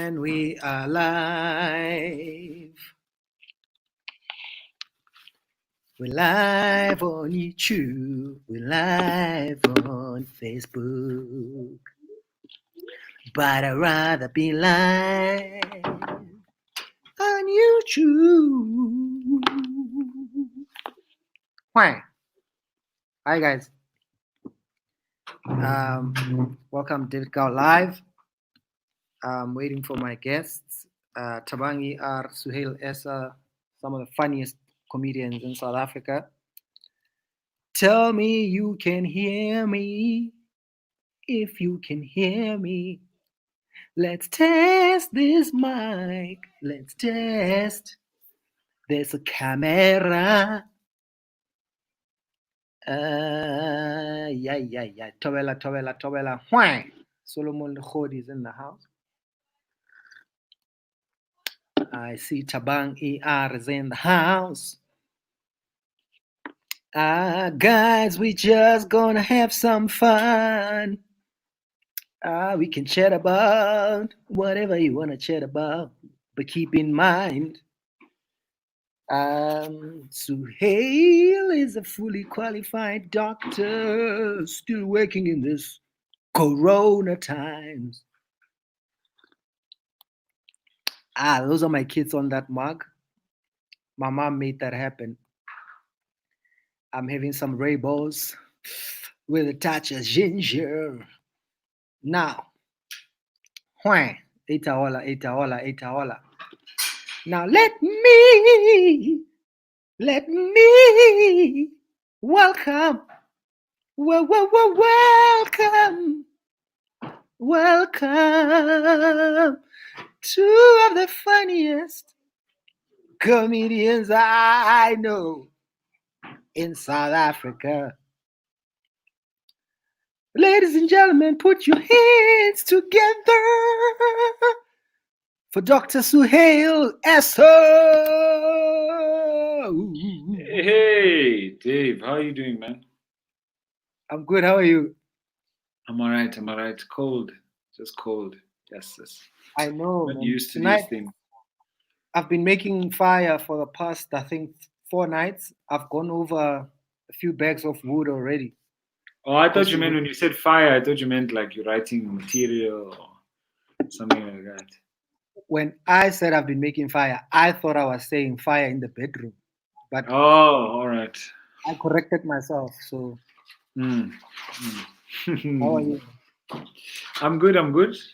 And we are live. We're live on YouTube. We're live on Facebook. But I'd rather be live on YouTube. Why? Hi guys. Welcome to David Cow Live. I'm waiting for my guests. Thabang ER, Suhayl Essa, some of the funniest comedians in South Africa. Tell me you can hear me. If you can hear me, let's test this mic. Let's test. There's a camera. Yeah. Tobela. Whang. Solomon Khodi is in the house. I see Thabang ER is in the house. Guys, we just gonna have some fun. We can chat about whatever you wanna chat about, but keep in mind, Suhayl is a fully qualified doctor, still working in this Corona times. Those are my kids on that mug. My mom made that happen. I'm having some Rainbows with a touch of ginger. Now, itaola. Now let me welcome two of the funniest comedians I know in South Africa. Ladies and gentlemen, put your hands together for Dr. Suhayl Essa. Hey, Dave, how are you doing, man? I'm good. How are you? I'm all right. Cold, just cold. Yes. I know. Not Man. used to Tonight, these things. I've been making fire for the past, I think, 4 nights. I've gone over a few bags of wood already. Oh, I thought you meant when you said fire, I thought you meant like you're writing material or something like that. When I said I've been making fire, I thought I was saying fire in the bedroom. But oh, all right. I corrected myself. So, How are you? I'm good.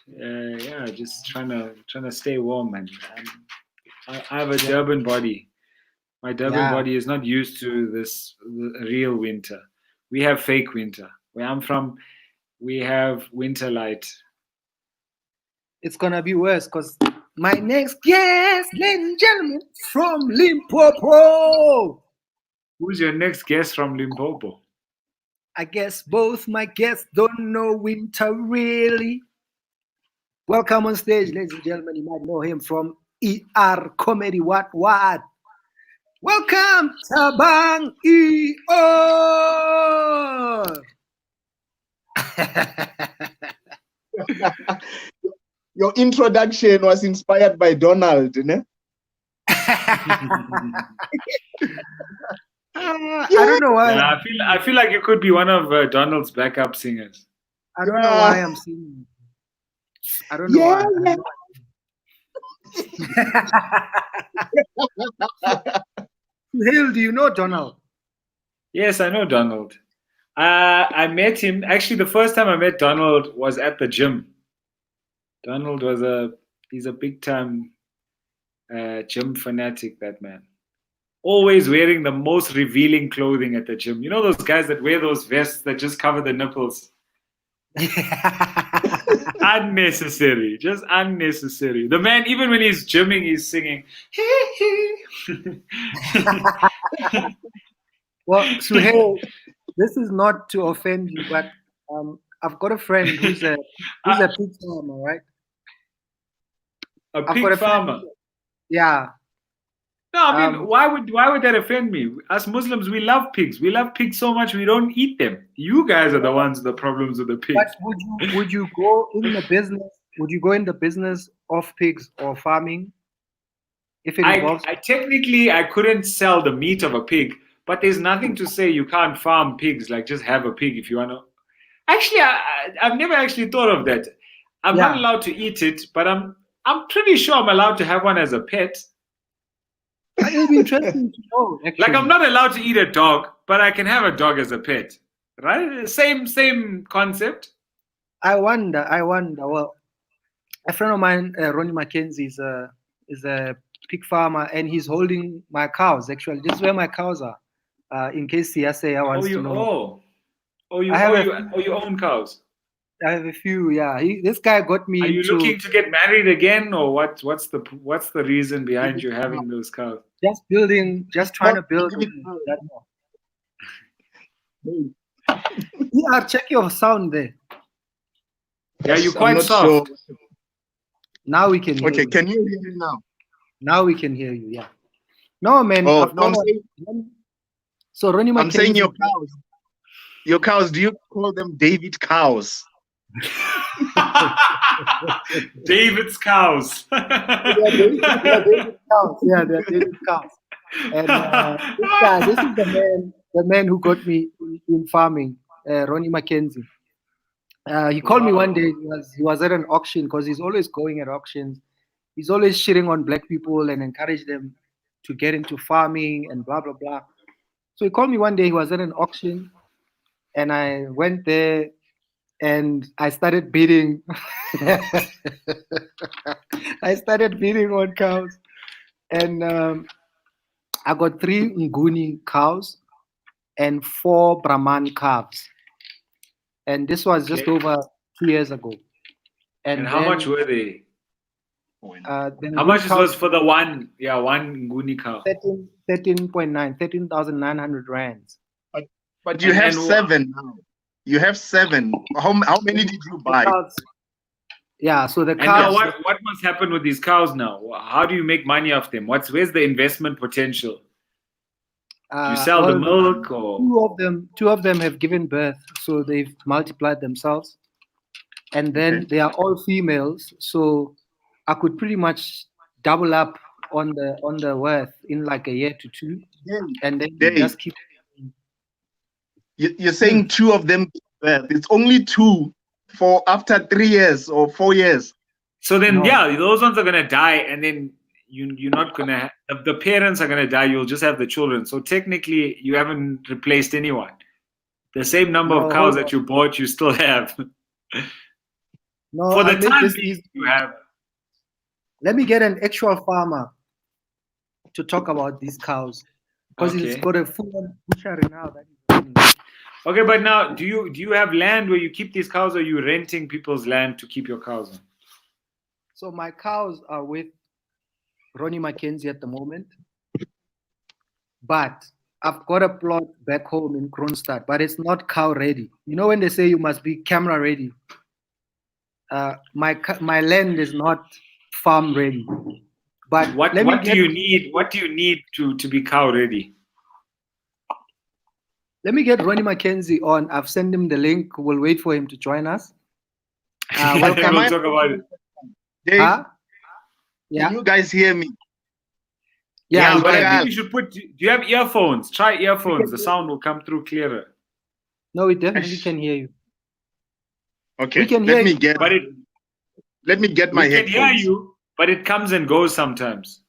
Yeah, just trying to stay warm, man. I have a Durban body. My Durban body is not used to this real winter. We have fake winter. Where I'm from, we have winter light. It's gonna be worse because my next guest, ladies and gentlemen, from Limpopo. Who's your next guest from Limpopo? I guess both my guests don't know winter really. Welcome on stage, ladies and gentlemen. You might know him from ER Comedy. What? Welcome, Thabang ER. Your introduction was inspired by Donald, né? I don't know why. Yeah, I feel like you could be one of Donald's backup singers. I don't know why I'm singing. I don't know why. Suhayl, do you know Donald? Yes, I know Donald. I met him. Actually, the first time I met Donald was at the gym. Donald he's a big time gym fanatic, that man. Always wearing the most revealing clothing at the gym. You know those guys that wear those vests that just cover the nipples? Unnecessary. Just unnecessary. The man, even when he's gymming, he's singing. Well, Suhayl, this is not to offend you, but I've got a friend who's a pig farmer, right? A pig farmer? Yeah. No, I mean, why would that offend me? As Muslims, we love pigs. We love pigs so much we don't eat them. You guys are the ones with the problems with the pigs. But would you go in the business would you go in the business of pigs or farming? If it involves, I technically I couldn't sell the meat of a pig, but there's nothing to say you can't farm pigs. Like just have a pig if you want to. Actually, I've never actually thought of that. I'm not Yeah. allowed to eat it, but I'm pretty sure I'm allowed to have one as a pet. It'll be interesting to know. Actually. Like I'm not allowed to eat a dog, but I can have a dog as a pet. Right? Same concept. I wonder. Well, a friend of mine, Ronnie Mackenzie, is a pig farmer, and he's holding my cows. Actually, this is where my cows are. In case Siasea wants to know. You own cows. I have a few. Yeah, this guy got me. Are you into looking to get married again, or what's the reason behind you having those cows? just trying to build. That more. Yeah, check your sound there. Yeah, you're quite I'm not soft. sure. Now we can hear Okay, you. can you hear me now? Now we can hear you. Yeah. No, man. Oh, I've no, I'm got saying, so Ronnie I'm saying Mackenzie. your cows. Your cows, do you call them David cows? David's cows. They're David cows. Yeah, they're David cows. And this is the man who got me in farming, Ronnie Mackenzie. He called me one day. He was at an auction because he's always going at auctions. He's always shitting on black people and encourage them to get into farming and blah blah blah. So he called me one day. He was at an auction, and I went there and I started bidding. I started bidding on cows, and I got 3 Nguni cows and 4 Brahman calves. And this was just over 2 years ago. And how much were they? The How much Nguni cows, was for the one Nguni cow? 13,900 rands. But you have 7 now. You have 7. How many did you buy? Yeah, so the And cows. now what must happen with these cows now? How do you make money off them? Where's the investment potential? Do you sell the milk or? Two of them have given birth, so they've multiplied themselves, and then they are all females. So I could pretty much double up on the worth in like a year to 2, and then just keep. You're saying 2 of them give birth. It's only 2 for after 3 years or 4 years. So then, those ones are gonna die, and then you're not gonna. The parents are gonna die. You'll just have the children. So technically, you haven't replaced anyone. The same number of cows that you bought, you still have. No, for the time being, you have. Let me get an actual farmer to talk about these cows, because he's got a full butchery now. That is running. Okay, but now, do you have land where you keep these cows, or are you renting people's land to keep your cows on? So my cows are with Ronnie Mackenzie at the moment, but I've got a plot back home in Kronstadt, but it's not cow ready. You know when they say you must be camera ready? My land is not farm ready. But what do you need? What do you need to be cow ready? Let me get Ronnie Mackenzie on. I've sent him the link. We'll wait for him to join us. Welcome. We'll talk about it. Dave, can you guys hear me? Yeah, but I think you should put. Do you have earphones? Try earphones. The sound will come through clearer. No, we definitely can hear you. Okay, we can hear you. Let me get my headphones. We can hear you, but it comes and goes sometimes.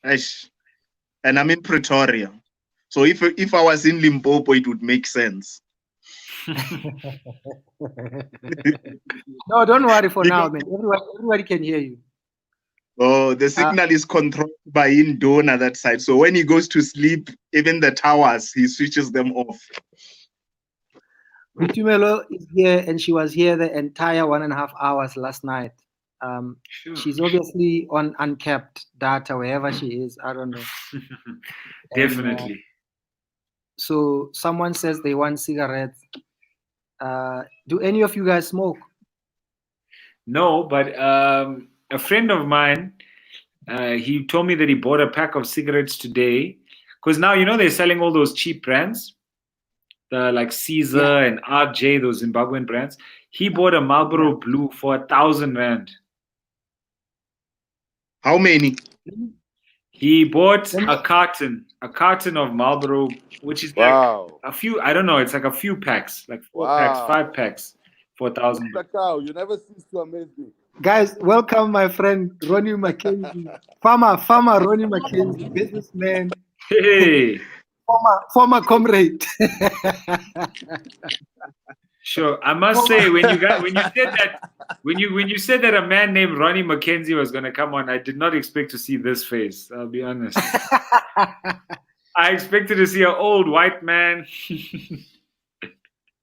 And I'm in Pretoria. So if I was in Limpopo, it would make sense. No, don't worry for now, man. Everybody can hear you. Oh, the signal is controlled by Indona that side. So when he goes to sleep, even the towers, he switches them off. Mutumelo is here, and she was here the entire 1.5 hours last night. She's obviously on uncapped data wherever she is. I don't know. Definitely. So someone says they want cigarettes. Do any of you guys smoke? No, but a friend of mine, he told me that he bought a pack of cigarettes today. Because now, they're selling all those cheap brands, like Caesar and RJ, those Zimbabwean brands. He bought a Marlboro Blue for 1,000 rand. How many? He bought a carton of Marlboro, which is like a few. I don't know. It's like a few packs, like 4 packs, 5 packs, for 1,000. Cow, you never cease to amaze me. Guys, welcome my friend Ronnie Mackenzie, farmer Ronnie Mackenzie, businessman, Hey, former comrade. sure. I must say, when you said that a man named Ronnie Mackenzie was going to come on, I did not expect to see this face. I'll be honest. I expected to see an old white man.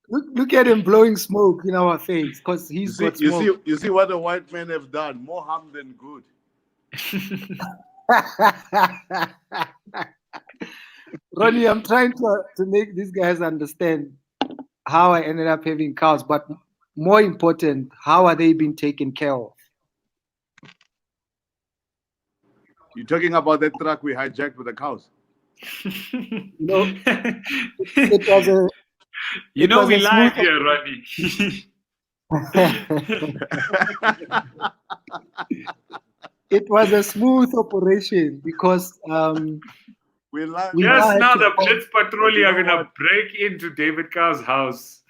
Look at him blowing smoke in our face because he's got smoke. You see what the white men have done. More harm than good. Ronnie, I'm trying to make these guys understand how I ended up having cows, but more important, how are they being taken care of? You're talking about that truck we hijacked with the cows? No, it was a. You know we live here, Ronnie. It was a smooth operation because we live. Yes, now the Blitz Patrol are gonna break into David Cow's house.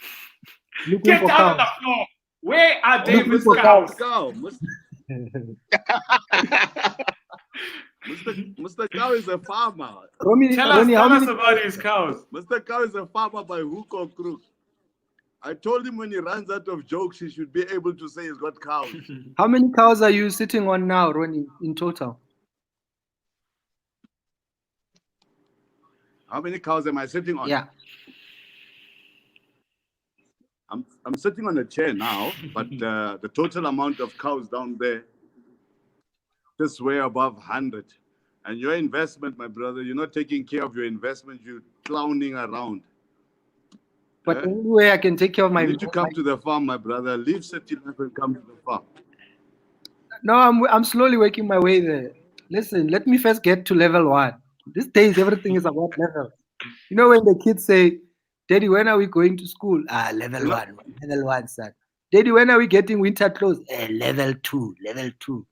Get down on the floor. Where are David's cows? Mr. Cow is a farmer. Tell us about his cows. Mr. Cow is a farmer by hook or crook. I told him when he runs out of jokes, he should be able to say he's got cows. How many cows are you sitting on now, Ronnie, in total? How many cows am I sitting on? Yeah. I'm sitting on a chair now, but the total amount of cows down there is way above 100. And your investment, my brother, you're not taking care of your investment. You're clowning around. But anyway, I can take care of my. You need to come to the farm, my brother. Leave city life and come to the farm. No, I'm slowly working my way there. Listen, let me first get to level 1. These days, everything is about level. You know when the kids say, "Daddy, when are we going to school?" Level 1, level 1, son. Daddy, when are we getting winter clothes? Level 2, level 2.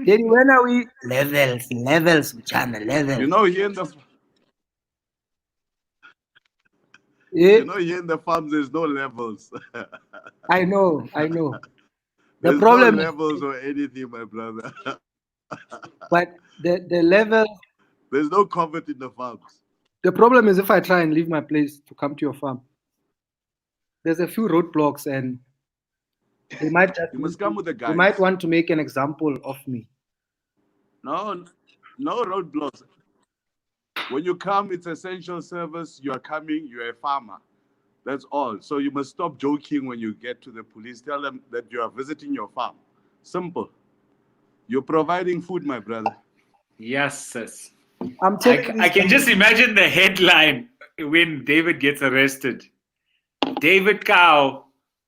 Daddy, when are we levels, channel levels? You know, here in the here in the farms, there's no levels. I know. There's problem no levels or anything, my brother. But the level. There's no comfort in the farms. The problem is if I try and leave my place to come to your farm, there's a few roadblocks and they might. You must come with the guys. You might want to make an example of me. No roadblocks. When you come, it's essential service. You are coming, you're a farmer. That's all. So you must stop joking when you get to the police. Tell them that you are visiting your farm. Simple. You're providing food, my brother. Yes, sis. I can just imagine the headline when David gets arrested. David Cow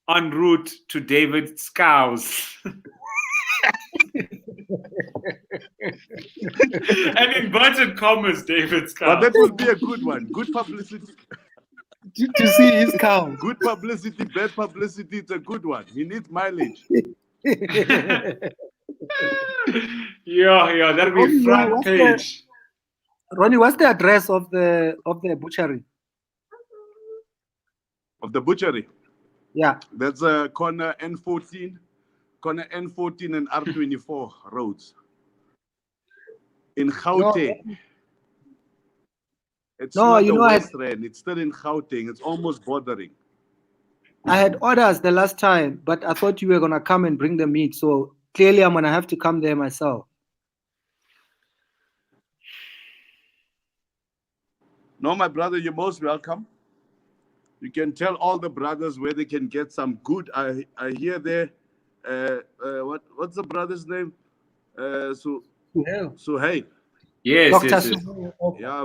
en route to David's cows. And in inverted commas, David's cow. But that would be a good one. Good publicity. To see his cow. Good publicity, bad publicity. It's a good one. He needs mileage. Yeah, that'll be front page. Ronnie, what's the address of the butchery? Of the butchery? Yeah. That's corner N14 and R24 roads. In Gauteng. It's not the West Rand. It's still in Gauteng. It's almost bordering. I had orders the last time, but I thought you were going to come and bring the meat. So clearly I'm going to have to come there myself. No, my brother, you're most welcome. You can tell all the brothers where they can get some good. I hear there. What's the brother's name? Suhayl. Yes, Dr. yes. Suhayl. Yeah,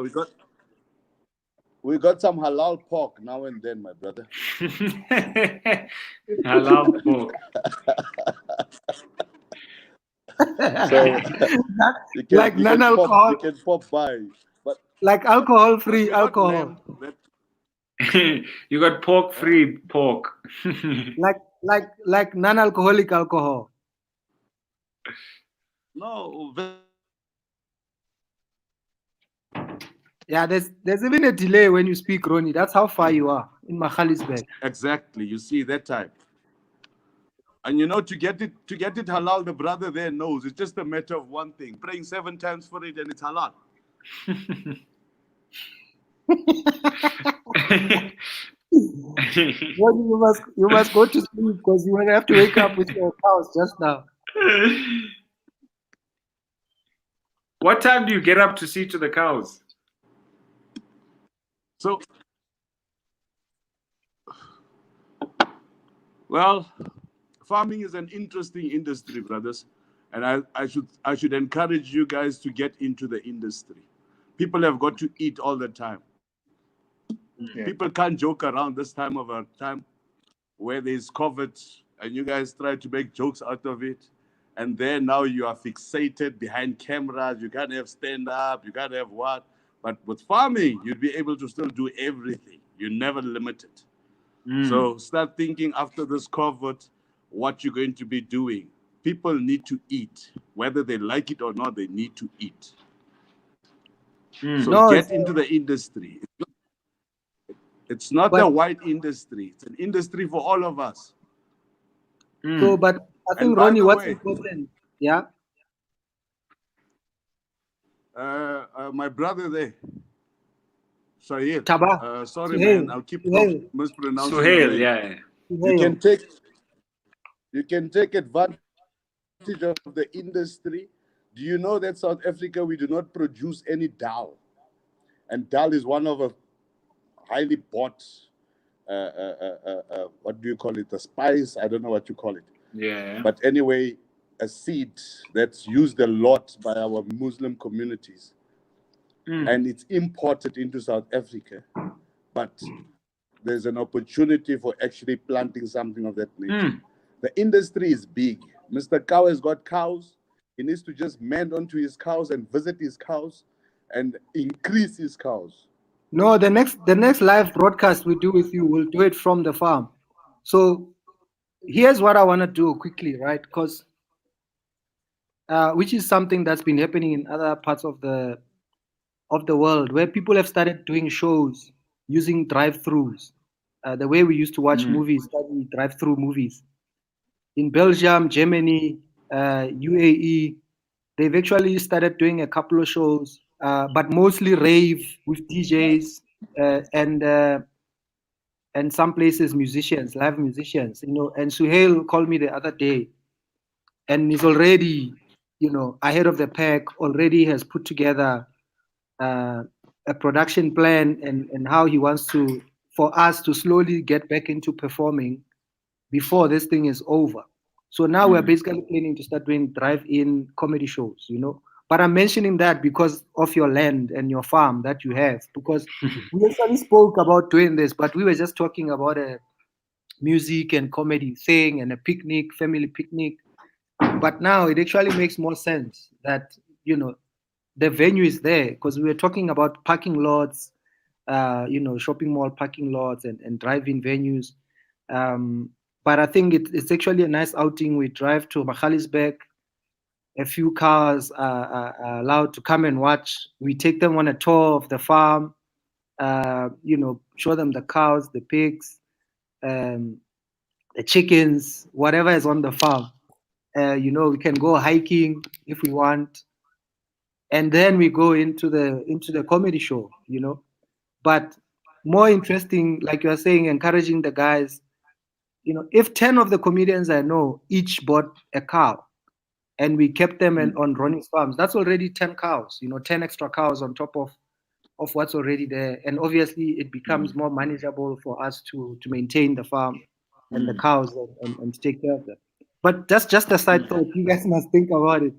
we got some halal pork now and then, my brother. Halal pork. So like non-alcohol. You can pop by, but like alcohol-free alcohol. You got pork-free pork. like non-alcoholic alcohol. No, Yeah, there's even a delay when you speak, Ronnie. That's how far you are in Magaliesberg. exactly. You see that type. And you know, to get it halal, the brother there knows it's just a matter of one thing: praying 7 times for it, and it's halal. Well, you must go to sleep because you will have to wake up with your cows just now. What time do you get up to see to the cows? So, well, farming is an interesting industry, brothers, and I should encourage you guys to get into the industry. People have got to eat all the time. Yeah. People can't joke around this time of our time where there's COVID and you guys try to make jokes out of it. And then now you are fixated behind cameras. You can't have stand up. You can't have what. But with farming, you'd be able to still do everything. You're never limited. So start thinking after this COVID what you're going to be doing. People need to eat. Whether they like it or not, they need to eat. So No, get into the industry. It's not a white industry. It's an industry for all of us. So, but I think, by Ronnie, the what's way, important? Yeah. My brother there, Suhayl. Thabang. Sorry, Suhayl. man. I'll keep Suhayl. mispronouncing your Suhayl, name. yeah. Suhayl. You can take advantage of the industry. Do you know that South Africa, we do not produce any dal? And dal is one of a highly bought, what do you call it? A spice? I don't know what you call it. Yeah. But anyway, a seed that's used a lot by our Muslim communities. And it's imported into South Africa. But there's an opportunity for actually planting something of that nature. The industry is big. Mr. Cow has got cows. He needs to just mend onto his cows and visit his cows and increase his cows. No, the next live broadcast we do with you, we'll do it from the farm. So here's what I want to do quickly, right? Because which is something that's been happening in other parts of the world, where people have started doing shows using drive-throughs. The way we used to watch movies, study drive-through movies. In Belgium, Germany, UAE, they've actually started doing a couple of shows, but mostly rave with DJs and some places musicians, live musicians. You know, and Suhayl called me the other day, and he's already, ahead of the pack. Already has put together a production plan and how he wants for us to slowly get back into performing before this thing is over. So now we're basically planning to start doing drive-in comedy shows, But I'm mentioning that because of your land and your farm that you have, because we actually spoke about doing this, but we were just talking about a music and comedy thing and a picnic, family picnic. But now it actually makes more sense that, the venue is there, because we were talking about parking lots, shopping mall parking lots and drive-in venues. But I think it's actually a nice outing. We drive to Magaliesberg. A few cars are allowed to come and watch. We take them on a tour of the farm, show them the cows, the pigs, the chickens, whatever is on the farm. We can go hiking if we want. And then we go into the comedy show, But more interesting, like you are saying, encouraging the guys, if 10 of the comedians I know each bought a cow and we kept them on Ronnie's farms, that's already 10 cows, 10 extra cows on top of what's already there. And obviously it becomes more manageable for us to maintain the farm and the cows and take care of them. But that's just a side thought. You guys must think about it.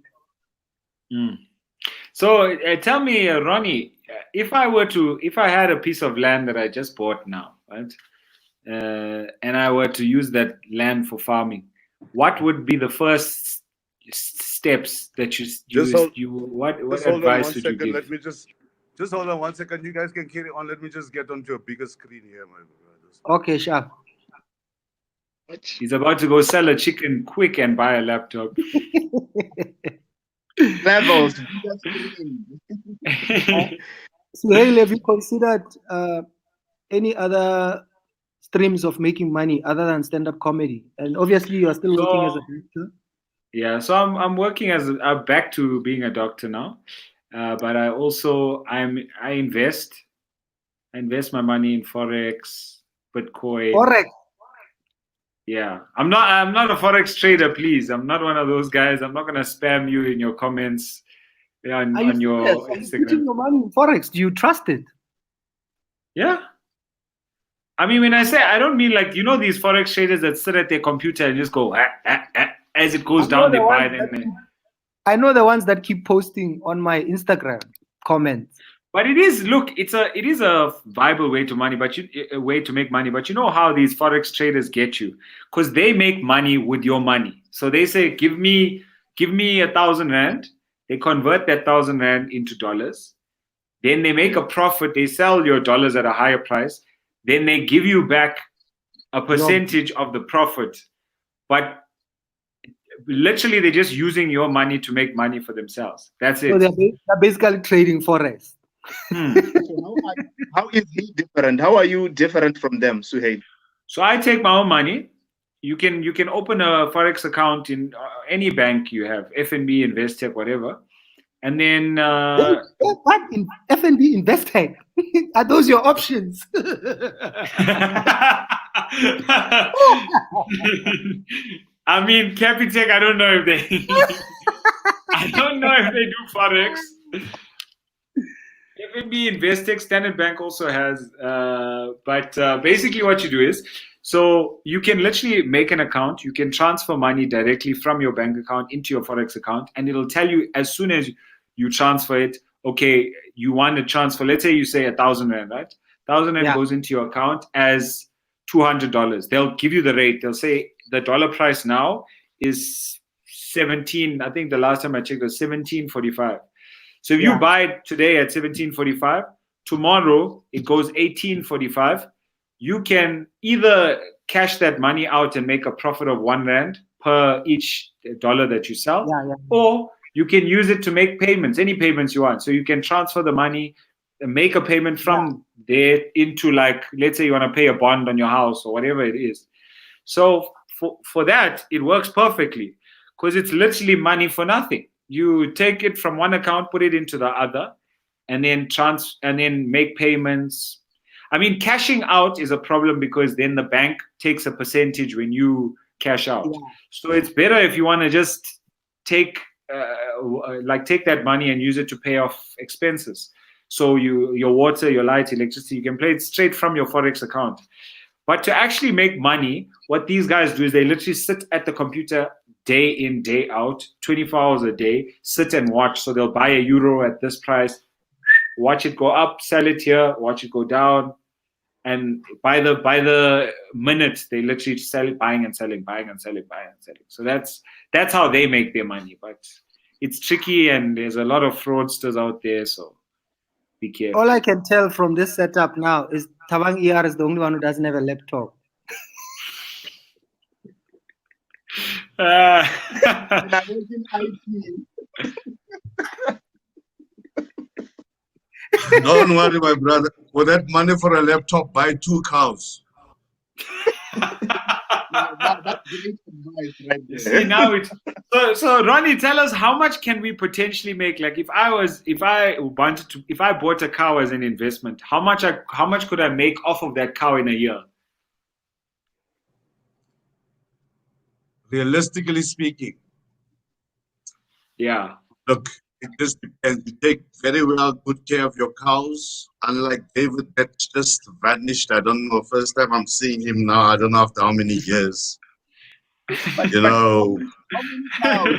So tell me, Ronnie, if I had a piece of land that I just bought now, right, and I were to use that land for farming, what would be the first steps that what advice would you give? Let me just Just hold on 1 second. You guys can carry on. Let me just get onto a bigger screen here, my brothers. Okay, sharp. He's about to go sell a chicken quick and buy a laptop. Levels. Suhayl, have you considered any other streams of making money other than stand-up comedy? And obviously, you are still working as a doctor. Yeah, so I'm working I'm back to being a doctor now, but I also I invest. I invest my money in forex, Bitcoin. Forex. Yeah, I'm not a forex trader. Please, I'm not one of those guys. I'm not gonna spam you in your comments on your Are you putting your money in forex? Do you trust it? Yeah. I mean, when I say, I don't mean like, these forex traders that sit at their computer and just go, as it goes down, they buy it. I know the ones that keep posting on my Instagram comments. But it is a viable way to make money. But you know how these forex traders get you, because they make money with your money. So they say, give me 1,000 rand. They convert that 1,000 rand into dollars. Then they make a profit. They sell your dollars at a higher price. Then they give you back a percentage of the profit. But literally, they're just using your money to make money for themselves. That's it. So they're basically trading forex. So how is he different? How are you different from them, Suhayl? So I take my own money. You can open a forex account in any bank you have, FNB, Investec, whatever, and then what in FNB, Investec? Are those your options? I mean, Capitec. I don't know if they. I don't know if they do forex. FNB, Investec, Standard Bank also has, but basically what you do is, so you can literally make an account. You can transfer money directly from your bank account into your forex account, and it'll tell you as soon as you transfer it. Okay, you want to transfer. Let's say you say 1,000 rand, right? 1,000 rand goes into your account as $200. They'll give you the rate. They'll say the dollar price now is 17. I think the last time I checked was 17.45. So if you buy it today at 17.45, tomorrow it goes 18.45. You can either cash that money out and make a profit of 1 rand per each dollar that you sell, or you can use it to make payments, any payments you want. So you can transfer the money and make a payment from there into, like, let's say you want to pay a bond on your house or whatever it is. So for that, it works perfectly because it's literally money for nothing. You take it from one account, put it into the other, and then make payments. I mean, cashing out is a problem because then the bank takes a percentage when you cash out. Yeah. So it's better if you want to just take that money and use it to pay off expenses. So your water, your light, electricity, you can pay it straight from your forex account. But to actually make money, what these guys do is they literally sit at the computer day in, day out, 24 hours a day, sit and watch. So they'll buy €1 at this price, watch it go up, sell it here, watch it go down. And by the minute, they literally sell it, buying and selling, buying and selling, buying and selling. So that's how they make their money. But it's tricky and there's a lot of fraudsters out there. So be careful. All I can tell from this setup now is Thabang ER is the only one who doesn't have a laptop. Don't worry, my brother. With that money for a laptop, buy 2 cows. That's great advice right there. See, now so Ronnie, tell us, how much can we potentially make? Like if I bought a cow as an investment, how much could I make off of that cow in a year? Realistically speaking, look, it just depends. You take very good care of your cows. Unlike David, that just vanished. I don't know. First time I'm seeing him now. I don't know after how many years. You know,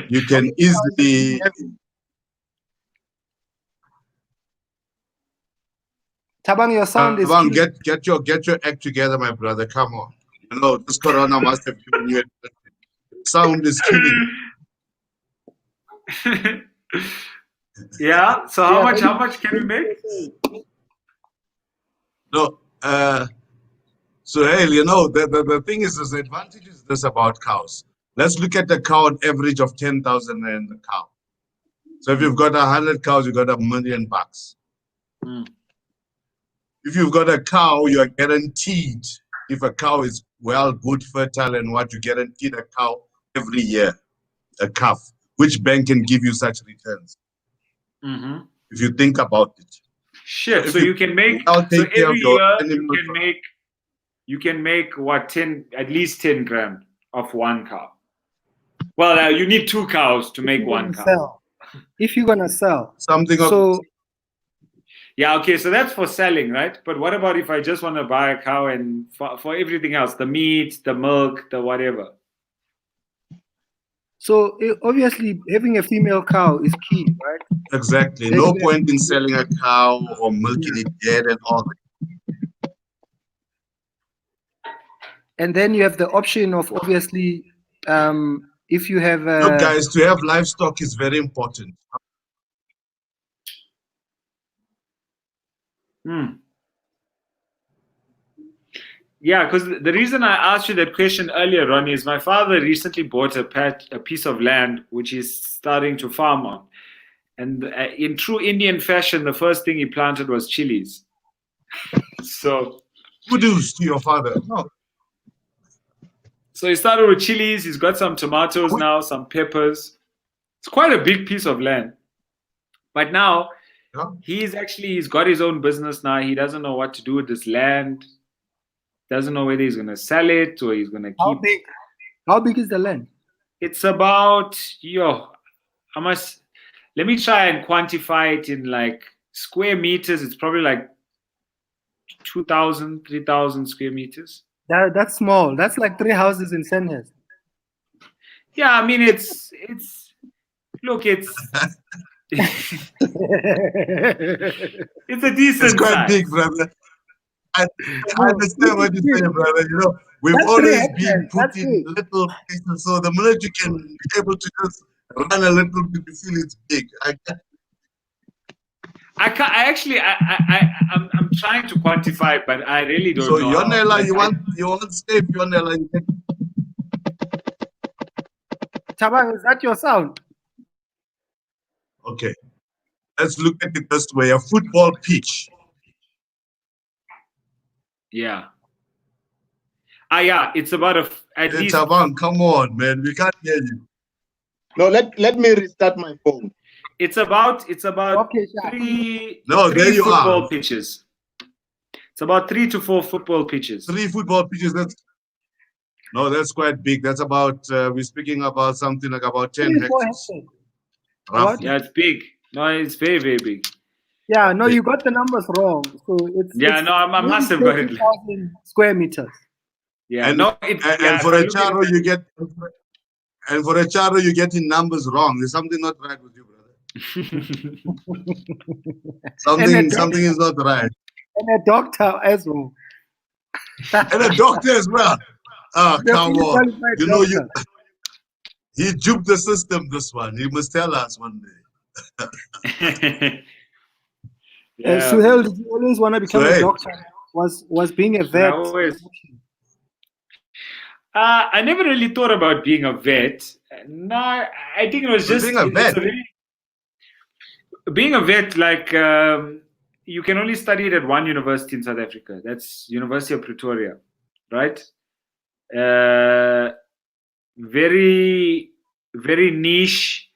you can easily. Thabang, your sound is. Thabang, get your act together, my brother. Come on. You know, this corona must have given you. Sound is killing. Yeah. So how much can we make? No, Suhayl, you know, the thing is, the advantage is this about cows. Let's look at the cow on average of 10,000 rand a cow. So if you've got 100 cows, you've got $1 million. If you've got a cow, you are guaranteed, if a cow is well, good, fertile, and what, you guaranteed a cow every year, a calf. Which bank can give you such returns? If you think about it. Shit. So you can make, so every year you can make what, at least 10 grand of one cow. Well, you need 2 cows to make 1 cow. If you're gonna sell something, so yeah, okay, so that's for selling, right? But what about if I just want to buy a cow and for everything else, the meat, the milk, the whatever? So obviously having a female cow is key, right? Exactly. No point in selling a cow or milking it dead and all that. And then you have the option of obviously if you have look, guys, to have livestock is very important. Yeah, because the reason I asked you that question earlier, Ronnie, is my father recently bought a piece of land which he's starting to farm on. And in true Indian fashion, the first thing he planted was chilies. So kudos to your father. No. So he started with chilies. He's got some tomatoes now, some peppers. It's quite a big piece of land. But now he's got his own business now. He doesn't know what to do with this land. Doesn't know whether he's going to sell it or he's going to keep. How big is the land? It's about, let me try and quantify it in like square meters. It's probably like 2,000, 3,000 square meters. That's small. That's like 3 houses in Sandhurst. Yeah, I mean, it's it's a decent It's quite size. big, brother. I understand what you say, brother. You know, we've always been put in little places, so the minute you can be able to just run a little bit, you feel it's big. I'm trying to quantify it, but I really don't know. So Yonela, you want safe Yonela? Thabang, is that your sound? Okay. Let's look at it this way: a football pitch. Yeah. Yeah, it's about at least. Thabang, come on, man, we can't hear you. No, let me restart my phone. It's about okay, three football pitches. It's about 3 to 4 football pitches. 3 football pitches. That's quite big. That's about we're speaking about something like about 10 hectares. Yeah, it's big. No, it's very, very big. Yeah, no, you got the numbers wrong. So I must have got it. 30,000 square meters. Yeah, and for a charo you get. And for a charo, you get in numbers wrong. There's something not right with you, brother. something is not right. And a doctor as well. And a doctor as well. Oh, come on. You know, he duped the system, this one. He must tell us one day. Yeah. Suhayl, did you always want to become a doctor? Was being a vet? I never really thought about being a vet. No, I think it was just being a vet. Being a vet, like you can only study it at one university in South Africa. That's University of Pretoria, right? Very, very niche.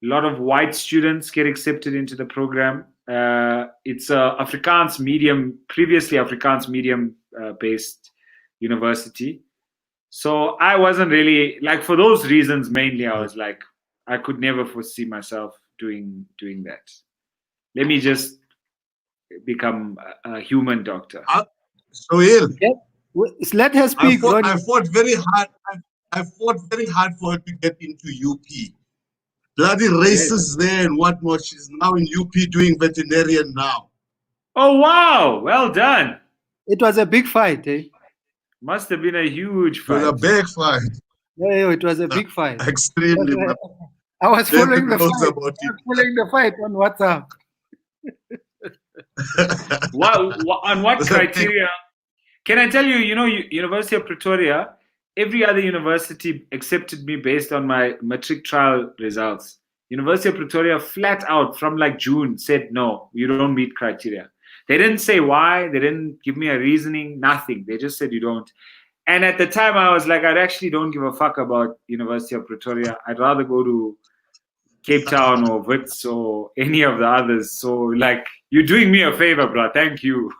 A lot of white students get accepted into the program. It's a previously Afrikaans medium based university. So I wasn't really, like, for those reasons mainly, I was like, I could never foresee myself doing that. Let me just become a human doctor. Suhayl, let her speak. I fought very hard. I fought very hard for her to get into UP. Bloody racists there and whatnot. She's now in UP doing veterinarian now. Oh wow! Well done. It was a big fight, eh? Must have been a huge fight. It was a big fight. Yeah, it was a big fight. Extremely. I was following David the knows fight. about I was following the fight on WhatsApp. On what criteria? Can I tell you, University of Pretoria, every other university accepted me based on my matric trial results. University of Pretoria flat out from like June said, no, you don't meet criteria. They didn't say why. They didn't give me a reasoning, nothing. They just said you don't. And at the time I was like, I actually don't give a fuck about University of Pretoria. I'd rather go to Cape Town or Wits or any of the others. So like, you're doing me a favor, bro. Thank you.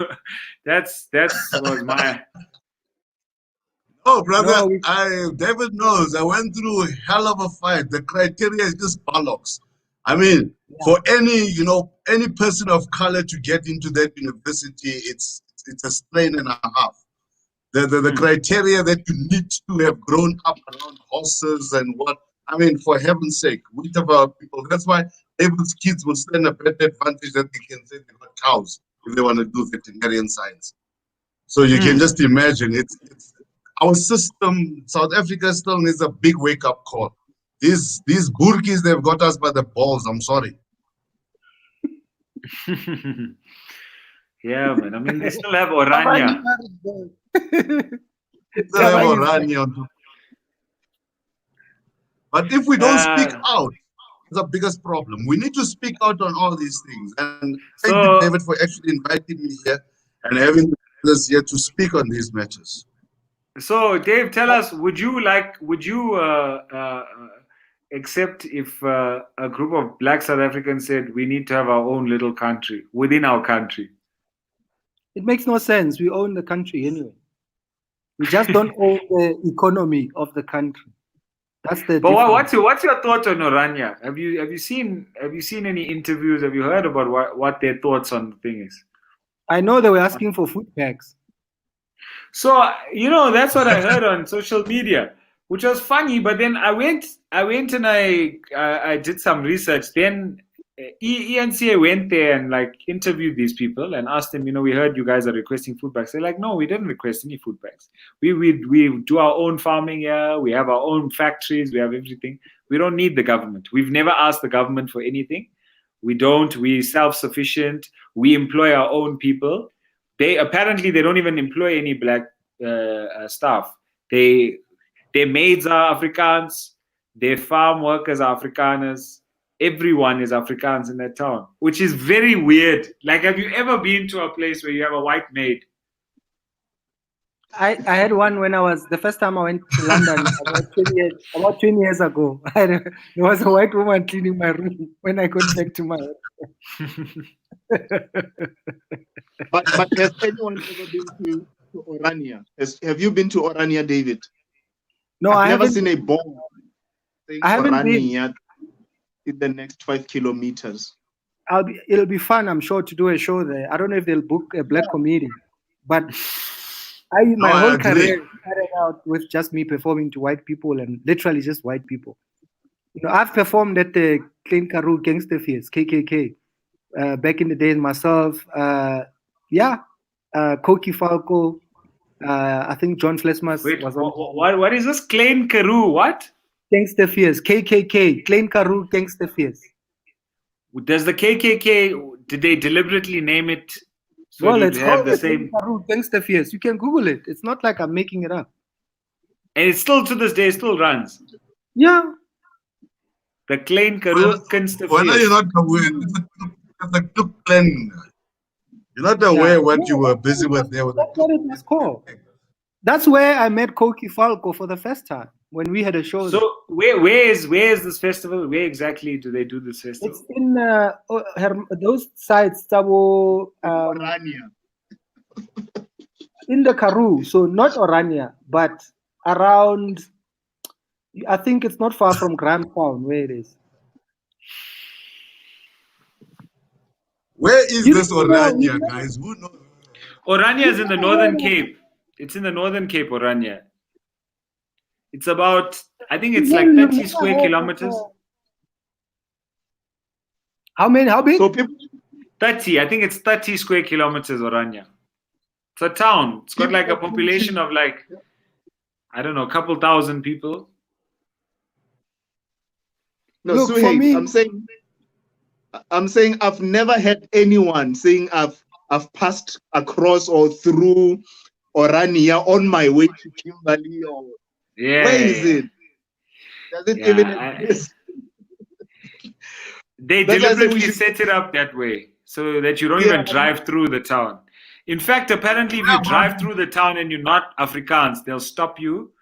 That's was my. Oh, brother, No, David knows. I went through a hell of a fight. The criteria is just bollocks. I mean, for any person of color to get into that university, it's a strain and a half. The criteria that you need to have grown up around horses and what. I mean, for heaven's sake, we have our people. That's why David's kids will stand a better advantage that they can say they got cows if they want to do veterinarian science. So you can just imagine it's our system. South Africa still needs a big wake-up call. These burkis, they've got us by the balls. I'm sorry. Yeah, man. I mean, they still have Orania. Still have Orania on top. But if we don't speak out, it's the biggest problem. We need to speak out on all these things. And thank you, David, for actually inviting me here and having us here to speak on these matters. So, Dave, tell us, would you accept if a group of Black South Africans said we need to have our own little country within our country? it makes no sense. We own the country anyway. We just don't own the economy of the country. That's the. But difference. what's your thought on Orania? Have you seen any interviews? Have you heard about what their thoughts on the thing is? I know they were asking for food packs. So that's what I heard on social media, which was funny. But then I went and I did some research. Then ENCA went there and like interviewed these people and asked them, we heard you guys are requesting food bags. They're like, no, we didn't request any food bags. We do our own farming here. We have our own factories. We have everything. We don't need the government. We've never asked the government for anything. We're self-sufficient. We employ our own people. They don't even employ any black staff. Their maids are Afrikaans. Their farm workers are Afrikaners. Everyone is Afrikaans in that town, which is very weird. Like, have you ever been to a place where you have a white maid? I had one when the first time I went to London about 20 years ago. There was a white woman cleaning my room when I got back to my But has anyone ever been to Orania? Have you been to Orania, David? No, I've I never haven't seen a bomb saying I haven't Orania in the next 5 kilometers. It'll be fun, I'm sure, to do a show there. I don't know if they'll book a black comedian, but my whole career started out with just me performing to white people and literally just white people. I've performed at the Klein Karoo Gangster Fest, KKK, back in the days myself. Koki Falco. I think John Flesmas was on. What is this? Klein Karoo? What? Gangster Fest, KKK, Klein Karoo Gangster Fest. Does the KKK, did they deliberately name it? So Well, it's called the same Klein Karoo Gangster Fest. You can Google it. It's not like I'm making it up. And it's still to this day still runs. Yeah. The Klein Karoo Gangster Fest. Well, you're not aware. The Klux Klan. You're not aware what you were busy with there. That's what it was called. That's where I met Koki Falco for the first time when we had a show. So where is this festival? Where exactly do they do this festival? It's in those sites, Tabo, Orania. in the Karoo. So not Orania, but around. I think it's not far from Grahamstown where it is. Where is this Orania, guys? Who knows? Orania is in the Northern Cape. It's in the Northern Cape, Orania. It's about, I think it's like 30 square kilometers. How big? So people, 30, I think it's 30 square kilometers, Orania. It's a town. It's got like a population of like, I don't know, a couple thousand people. No, Look, for Suhayl, me, I'm saying I've never had anyone saying I've passed across or through Orania on my way to Kimberley, or where is Yeah. it? Does it Yeah. even exist? They That's why I say we deliberately should. set it up that way so that you don't Yeah, even drive through the town. In fact, apparently, if you drive through the town and you're not Afrikaans, they'll stop you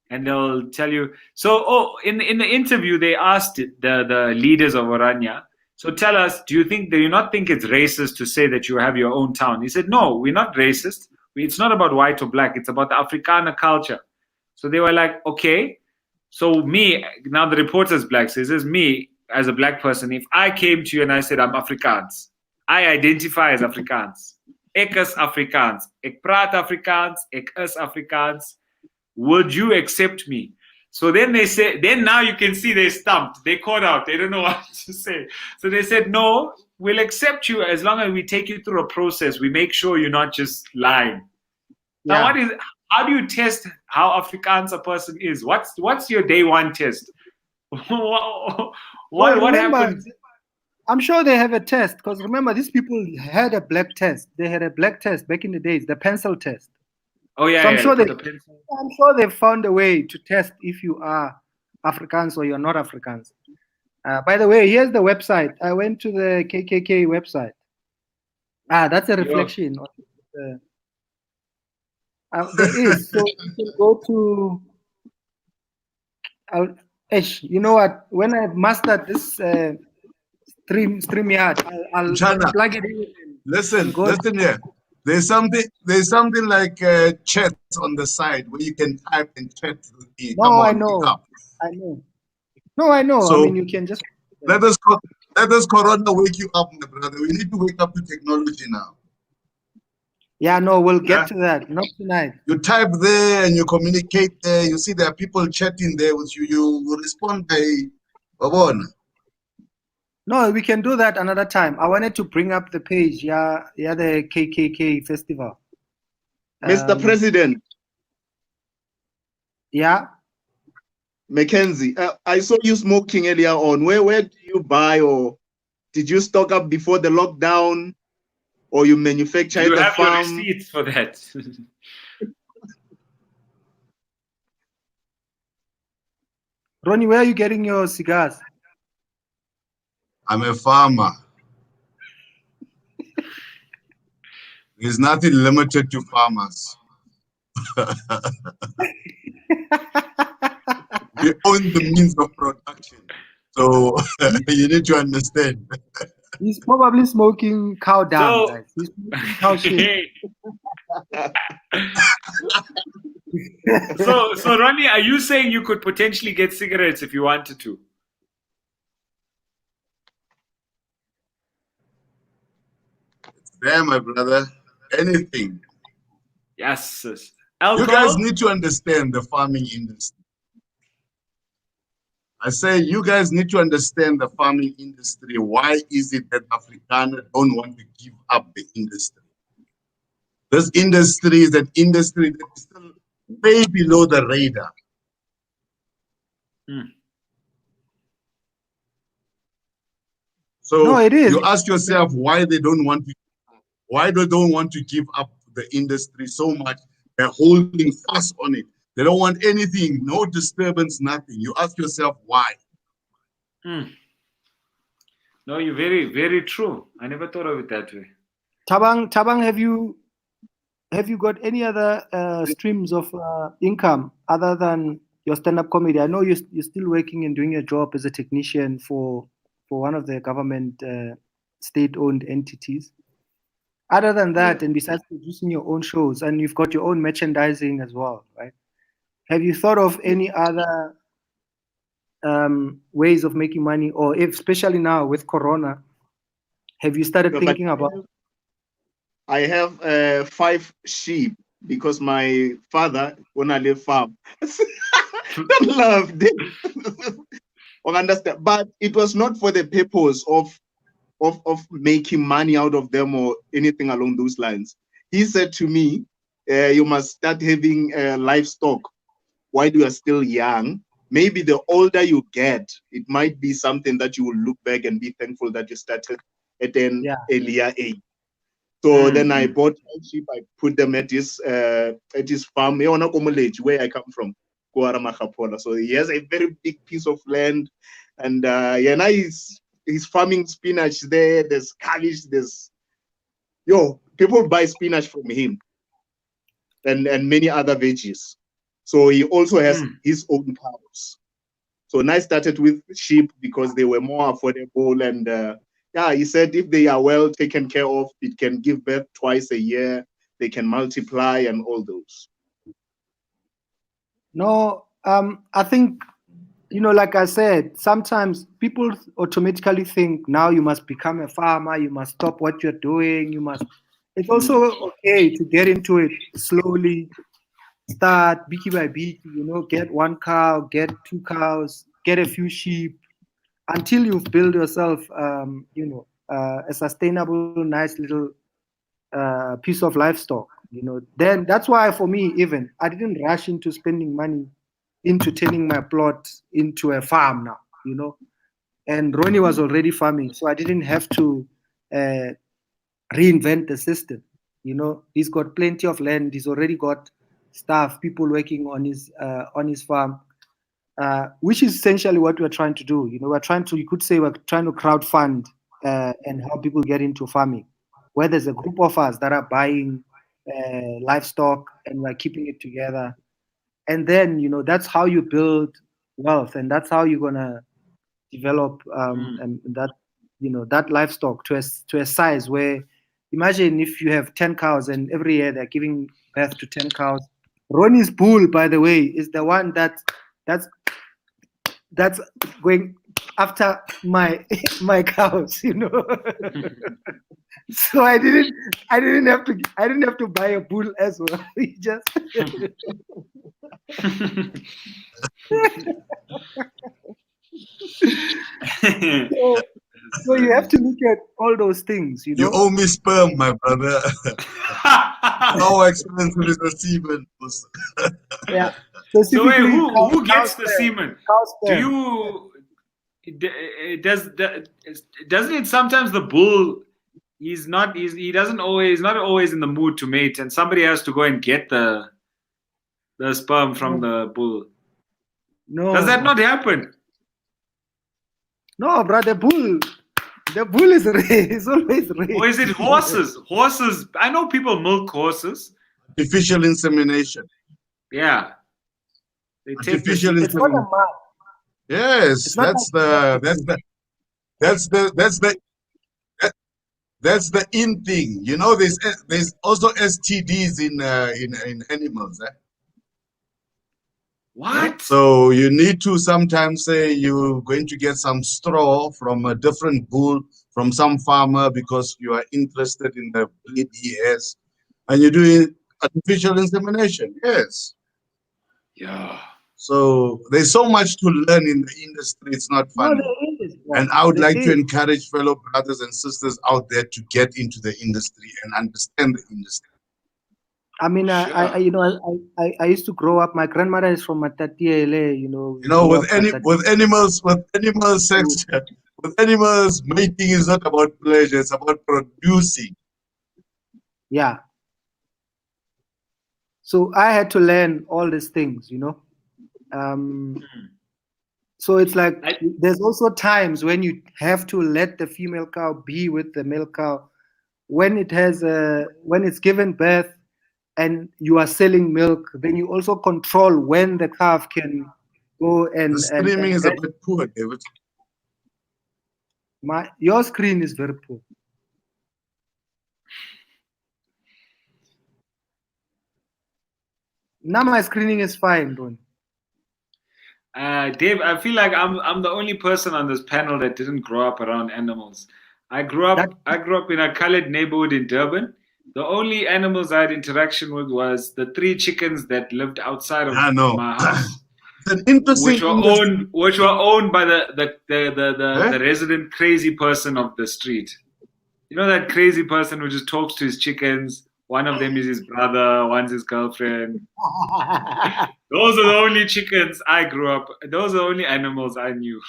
and they'll tell you. So, in the interview, they asked the leaders of Orania. So, tell us, do you not think it's racist to say that you have your own town? He said, no, we're not racist. It's not about white or black. It's about the Afrikaner culture. So they were like, okay. So me, now the reporter's black, so he says, me as a black person, if I came to you and I said I'm Afrikaans, I identify as Afrikaans. Ek is Afrikaans. Ek praat Afrikaans. Ek is Afrikaans. Would you accept me? So then they say, then now you can see they're stumped. They caught out. They don't know what to say. So they said, no, we'll accept you as long as we take you through a process. We make sure you're not just lying. Now, how do you test how Afrikaans a person is? What's your day one test? What happens? I'm sure they have a test, because remember, these people had a black test. They had a black test back in the days, the pencil test. Oh yeah, So I'm sure they found a way to test if you are Afrikaans or you're not Afrikaans. By the way, here's the website. I went to the KKK website. That's a reflection. There is. So you can go to. You know what? When I've mastered this StreamYard, I'll plug it in. Listen here. There's something like chat on the side where you can type and chat with me. No, I know. No, I know. So, I mean, you can just let us Corona wake you up, my brother. We need to wake up to technology now. Yeah, no, we'll get to that. Not tonight. You type there and you communicate there. You see there are people chatting there with you. You will respond by Babon. No, we can do that another time. I wanted to bring up the page. The KKK festival. Mr. President. Yeah. Mackenzie, I saw you smoking earlier on. Where do you buy, or did you stock up before the lockdown, or you manufacture at the farm? You have your receipts for that. Ronnie, where are you getting your cigars? I'm a farmer. There's nothing limited to farmers. We own the means of production. So you need to understand. He's probably smoking cow dung, guys. He's smoking cow shit. So Ronnie, are you saying you could potentially get cigarettes if you wanted to? It's there, my brother. Anything. Yes. Alcohol? You guys need to understand the farming industry. I say you guys need to understand the farming industry. Why is it that Afrikaners don't want to give up the industry? This industry is an industry that is still way below the radar. So it is. You ask yourself why they don't want to give up the industry so much. They're holding fast on it. They don't want anything, no disturbance, nothing. You ask yourself why. No, you're very, very true. I never thought of it that way. Thabang, have you got any other streams of income other than your stand-up comedy? I know you're still working and doing your job as a technician for one of the government state-owned entities. Other than that, and besides producing your own shows, and you've got your own merchandising as well, right? Have you thought of any other ways of making money, or especially now with Corona, have you started thinking about? I have 5 sheep because my father, when I live farm, don't love them. Understand? But it was not for the purpose of making money out of them or anything along those lines. He said to me, you must start having livestock while you are still young, maybe the older you get, it might be something that you will look back and be thankful that you started at an earlier age. So then I bought my sheep, I put them at his farm, where I come from. So he has a very big piece of land, and now he's farming spinach there. There's cabbage, people buy spinach from him, and many other veggies. So he also has his own cows. So I started with sheep because they were more affordable, and he said if they are well taken care of, it can give birth twice a year. They can multiply and all those. No, I think, like I said, sometimes people automatically think now you must become a farmer, you must stop what you're doing, it's also okay to get into it slowly, start beaky by beaky, get one cow, get 2 cows, get a few sheep, until you've built yourself, a sustainable, nice little piece of livestock. Then that's why for me, even I didn't rush into spending money into turning my plot into a farm now. And Ronnie was already farming, so I didn't have to reinvent the system. He's got plenty of land. He's already got staff, people working on his farm, which is essentially what we're trying to do. We're trying to crowdfund and help people get into farming, where there's a group of us that are buying livestock and we're keeping it together. And then, that's how you build wealth, and that's how you're gonna develop and that livestock to a size where, imagine if you have 10 cows and every year they're giving birth to 10 cows. Ronnie's bull, by the way, is the one that's going after my cows, So I didn't have to buy a bull as well. He just so you have to look at all those things, You owe me sperm, my brother. How expensive is the semen? Yeah. So wait, who gets the semen? Doesn't it sometimes the bull, he's not always in the mood to mate, and somebody has to go and get the sperm from the bull? No. Does that not happen? No, brother, the bull is raised. It's always raised. Or is it horses? Horses, I know people milk horses. Artificial insemination. Yeah. They take Artificial It's not a insemination. man. Yes, that's the in thing. There's also STDs in animals. What? So you need to sometimes say you're going to get some straw from a different bull from some farmer because you are interested in the breed he has, and you're doing artificial insemination. Yes. Yeah. So there's so much to learn in the industry. It's not funny. No, there is, and I would like to encourage fellow brothers and sisters out there to get into the industry and understand the industry. I mean, sure. I used to grow up. My grandmother is from Matatiele, with animal sex, with animals, mating is not about pleasure; it's about producing. Yeah. So I had to learn all these things, So it's like there's also times when you have to let the female cow be with the male cow when it's given birth. And you are selling milk, then you also control when the calf can go and. The streaming is a bit poor, David. Your screen is very poor. Now my screening is fine, Don. Dave, I feel like I'm the only person on this panel that didn't grow up around animals. I grew up in a colored neighborhood in Durban. The only animals I had interaction with was the 3 chickens that lived outside of my house. It's an interesting which were owned by the resident crazy person of the street. That crazy person who just talks to his chickens, One of them is his brother, one's his girlfriend. Those are the only chickens I grew up. Those are the only animals I knew.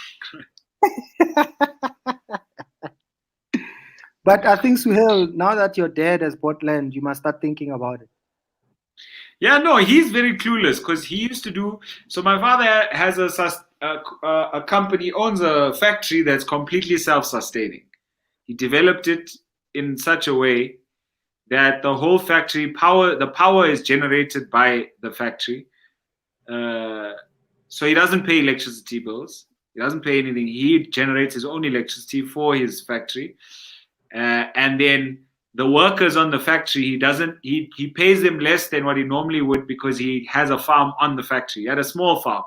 But I think, Suhayl, now that your dad has bought land, you must start thinking about it. Yeah, no, he's very clueless because he used to do. So my father has a company, owns a factory that's completely self-sustaining. He developed it in such a way that the whole factory the power is generated by the factory. So he doesn't pay electricity bills. He doesn't pay anything. He generates his own electricity for his factory. And then the workers on the factory, he pays them less than what he normally would because he has a farm on the factory. He had a small farm,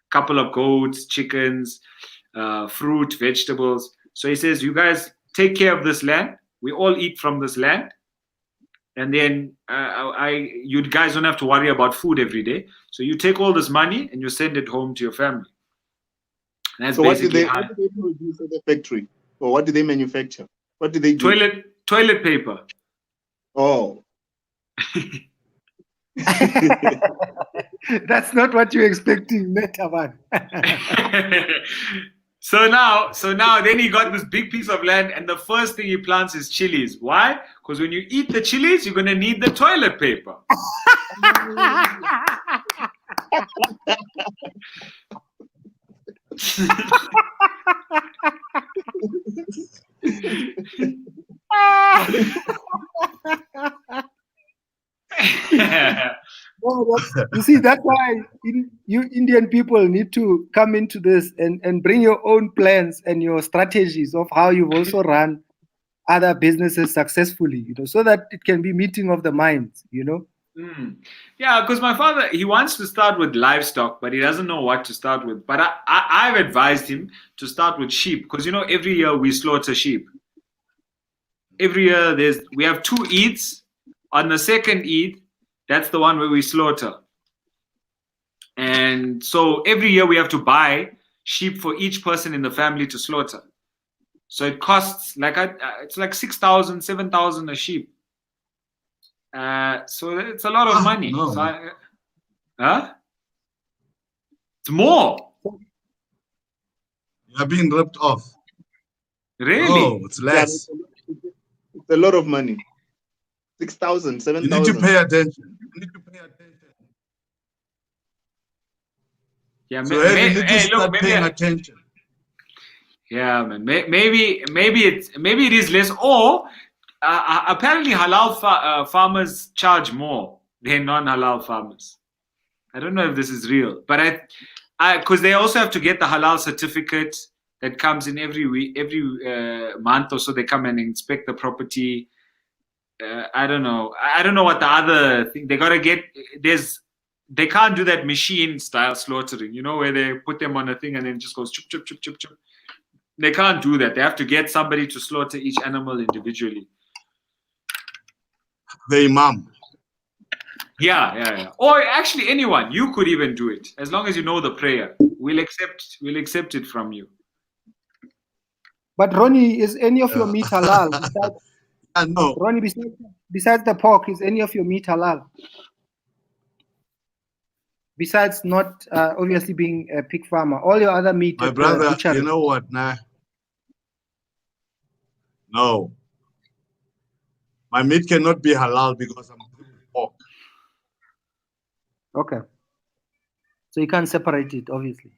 couple of goats, chickens, fruit, vegetables. So he says, you guys take care of this land. We all eat from this land. And then you guys don't have to worry about food every day. So you take all this money and you send it home to your family. And that's so what do they produce at the factory? Or what do they manufacture? What do they do? Toilet paper. Oh. That's not what you're expecting, Thabang. So now then he got this big piece of land, and the first thing he plants is chilies. Why? Because when you eat the chilies, you're gonna need the toilet paper. You see, that's why you Indian people need to come into this and bring your own plans and your strategies of how you've also run other businesses successfully, so that it can be meeting of the minds, Yeah, because my father, he wants to start with livestock, but he doesn't know what to start with. But I've advised him to start with sheep, because every year we slaughter sheep. Every year we have 2 Eids. On the second Eid, that's the one where we slaughter. And so every year we have to buy sheep for each person in the family to slaughter. So it costs it's like 6,000, 7,000 a sheep. So it's a lot of money. No. So it's more. You're being ripped off. Really? Oh, it's less. Yeah, it's a lot of money. 6,000, 7,000. You need to pay attention. Yeah, so you need to start paying attention. Yeah, man. Maybe it is less. Or apparently halal farmers charge more than non-halal farmers. I don't know if this is real, but because they also have to get the halal certificate that comes in every month or so. They come and inspect the property. I don't know what the other thing they gotta get. They can't do that machine style slaughtering, where they put them on a thing and then it just goes chup chup chup chup chup. They can't do that. They have to get somebody to slaughter each animal individually. The imam. Yeah. Or actually anyone. You could even do it as long as you know the prayer. We'll accept it from you. But Ronnie, is any of your meat halal? No. Ronnie, besides the pork, is any of your meat halal? Besides not obviously being a pig farmer, all your other meat. My brother, you know what? Nah. No. My meat cannot be halal because I'm doing pork. Okay. So you can't separate it, obviously.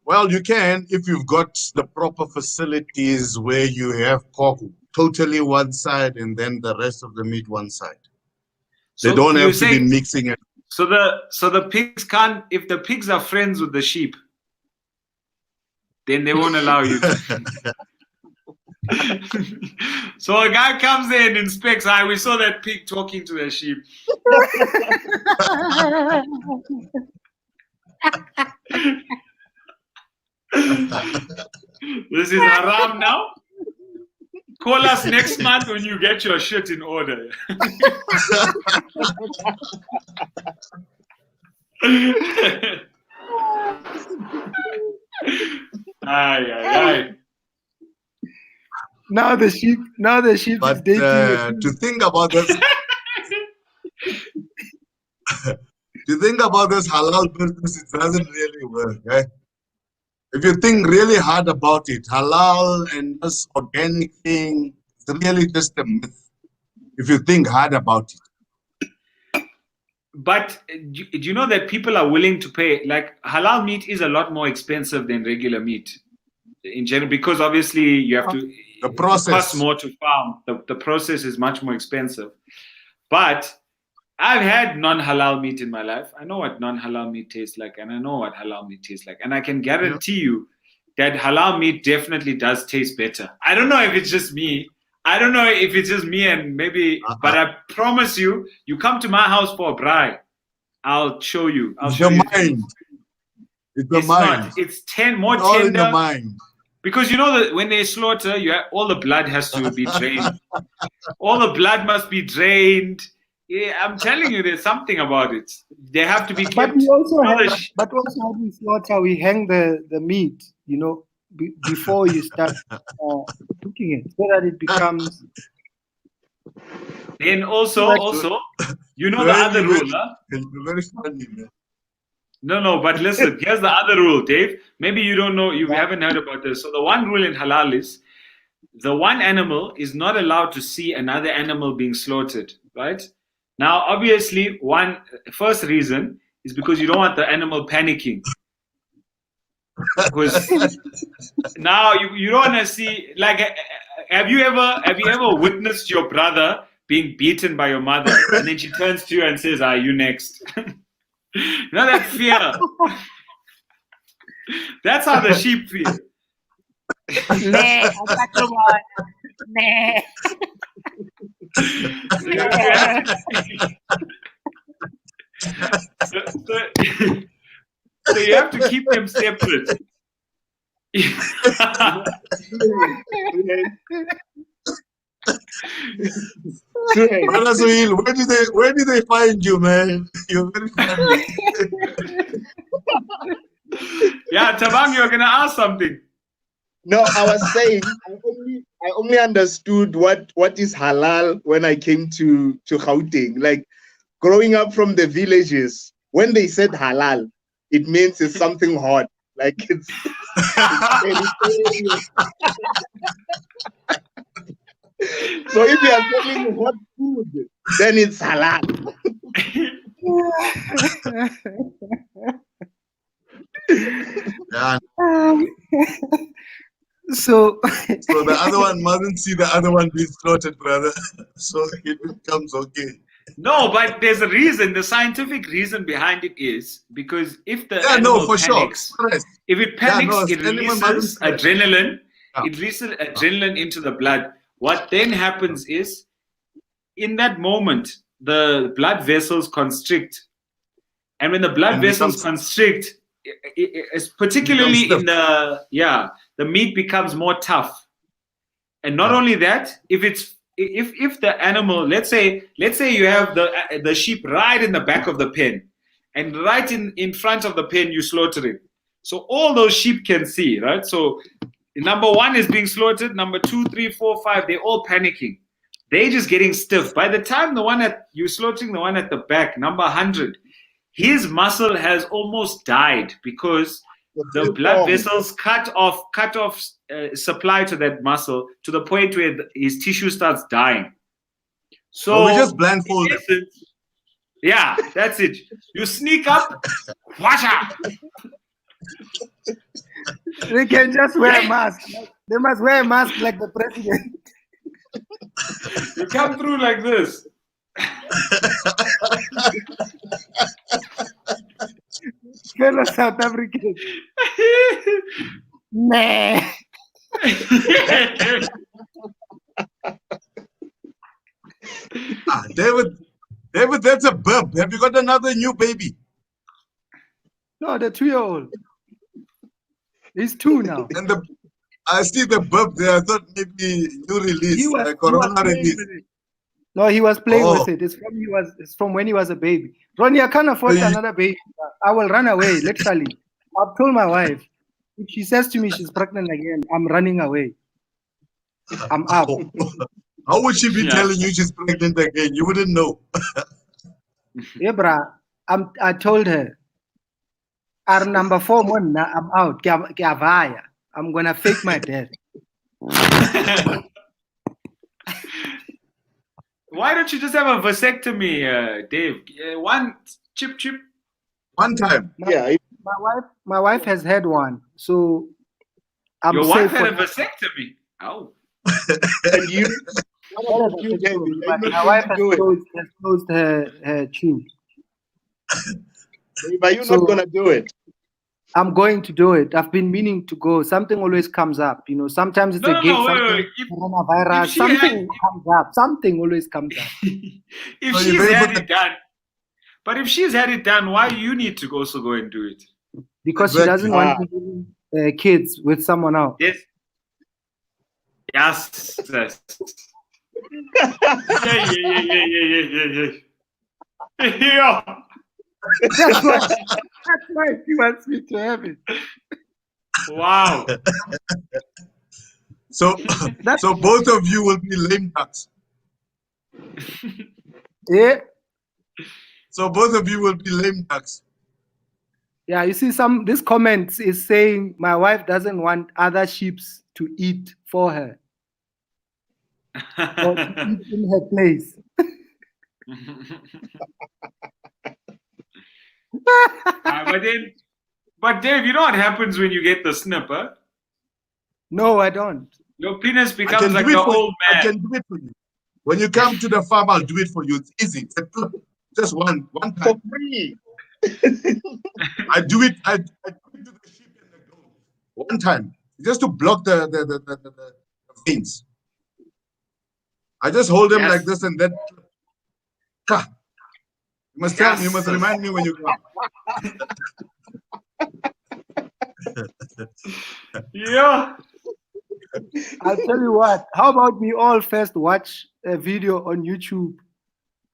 Well, you can if you've got the proper facilities where you have pork totally one side and then the rest of the meat one side. They don't have to be mixing it. So the pigs can't. If the pigs are friends with the sheep, then they won't allow you to. So a guy comes there and inspects. We saw that pig talking to the sheep. This is haram now. Call us next month when you get your shit in order. Aye. Now the sheep is But dating. to think about this, to think about this halal business, it doesn't really work. Eh? If you think really hard about it, halal and this organic thing, it's really just a myth. If you think hard about it. But do you know that people are willing to pay? Like halal meat is a lot more expensive than regular meat in general, because obviously you have to. The process it costs more to farm. The process is much more expensive. But I've had non-halal meat in my life. I know what non-halal meat tastes like, and I know what halal meat tastes like, and I can guarantee you that halal meat definitely does taste better. I don't know if it's just me. And maybe, but I promise you, you come to my house for a braai, I'll show you. It's the mind. It's the mind. Not. It's more all tender. In the mind. Because you know that when they slaughter, all the blood has to be drained. All the blood must be drained. Yeah, I'm telling you, there's something about it. They have to be kept. But we also have we slaughter. We hang the meat, you know, before you start cooking it, so that it becomes. And also, you know the other rule, huh? Very funny, man. No, but listen, here's the other rule, Dave. Maybe you don't know, you haven't heard about this. So the one rule in halal is the one animal is not allowed to see another animal being slaughtered, right? Now, obviously, first reason is because you don't want the animal panicking. Because now you don't want to see, like, have you ever witnessed your brother being beaten by your mother, and then she turns to you and says, you next? You know that fear? That's how the sheep feel. Nah, so you have to keep them separate. Brother Suhayl, where did they find you, man? You're very funny. Yeah, Thabang, you're gonna ask something. No, I was saying I only understood what is halal when I came to Gauteng. Like growing up from the villages, when they said halal, it means it's something hot. Like it's so if you are selling hot food, then it's halal. Yeah. So the other one mustn't see the other one being slaughtered, brother. So it becomes okay. No, but there's a reason. The scientific reason behind it is because if the animal panics, if it panics, it releases adrenaline. It releases adrenaline into the blood. What then happens is, in that moment, the blood vessels constrict, and when the blood vessels constrict, it's particularly in the meat becomes more tough. And not only that, if the animal, let's say you have the sheep right in the back of the pen, and right in front of the pen you slaughter it, so all those sheep can see, right? So number 1 is being slaughtered, number 2, 3, 4, 5, they're all panicking, they're just getting stiff. By the time you're slaughtering the one at the back, number 100, his muscle has almost died because the blood vessels cut off supply to that muscle to the point where his tissue starts dying. So we just blindfold them. Yeah, that's it. You sneak up, washa. They can just wear a mask. They must wear a mask like the president. You come through like this. Fellow South Africans. Nah. David, that's a bump. Have you got another new baby? No, the 2-year-old. He's 2 now. And I see the bump there. I thought maybe new release, like Corona release. No, he was playing with it. It's from when he was a baby. Ronnie, I can't afford another baby. I will run away, literally. I've told my wife, if she says to me she's pregnant again, I'm running away. I'm out. How would she be telling you she's pregnant again? You wouldn't know. Yeah, bruh. I told her, our number 4 one, I'm out. I'm gonna fake my death. Why don't you just have a vasectomy, Dave? One chip. One time. Yeah. My wife has had one, so I'm Your safe. wife had a vasectomy. Oh. And you, you But my wife has closed her tube. But you're not gonna do it. I'm going to do it. I've been meaning to go. Something always comes up. You know, sometimes it's a gift, something coronavirus, something comes up. Something always comes up. If she's had it done, but if she's had it done, why you need to also go and do it? Because she doesn't want to have kids with someone else. Yes. Yes. Yeah. That's why she wants me to have it. Wow. So both of you will be lame ducks. Yeah. So both of you will be lame ducks. Yeah, you see, this comment is saying my wife doesn't want other sheep to eat for her or to eat in her place. But Dave, you know what happens when you get the snipper? No, I don't. Your penis becomes like the old man. I can do it for you. When you come to the farm, I'll do it for you. It's easy. Just one time. For free. I do it to the sheep and the goat. One time. Just to block the veins. I just hold them like this and then you must tell me, you must remind me when you come. Yeah. I'll tell you what. How about we all first watch a video on YouTube,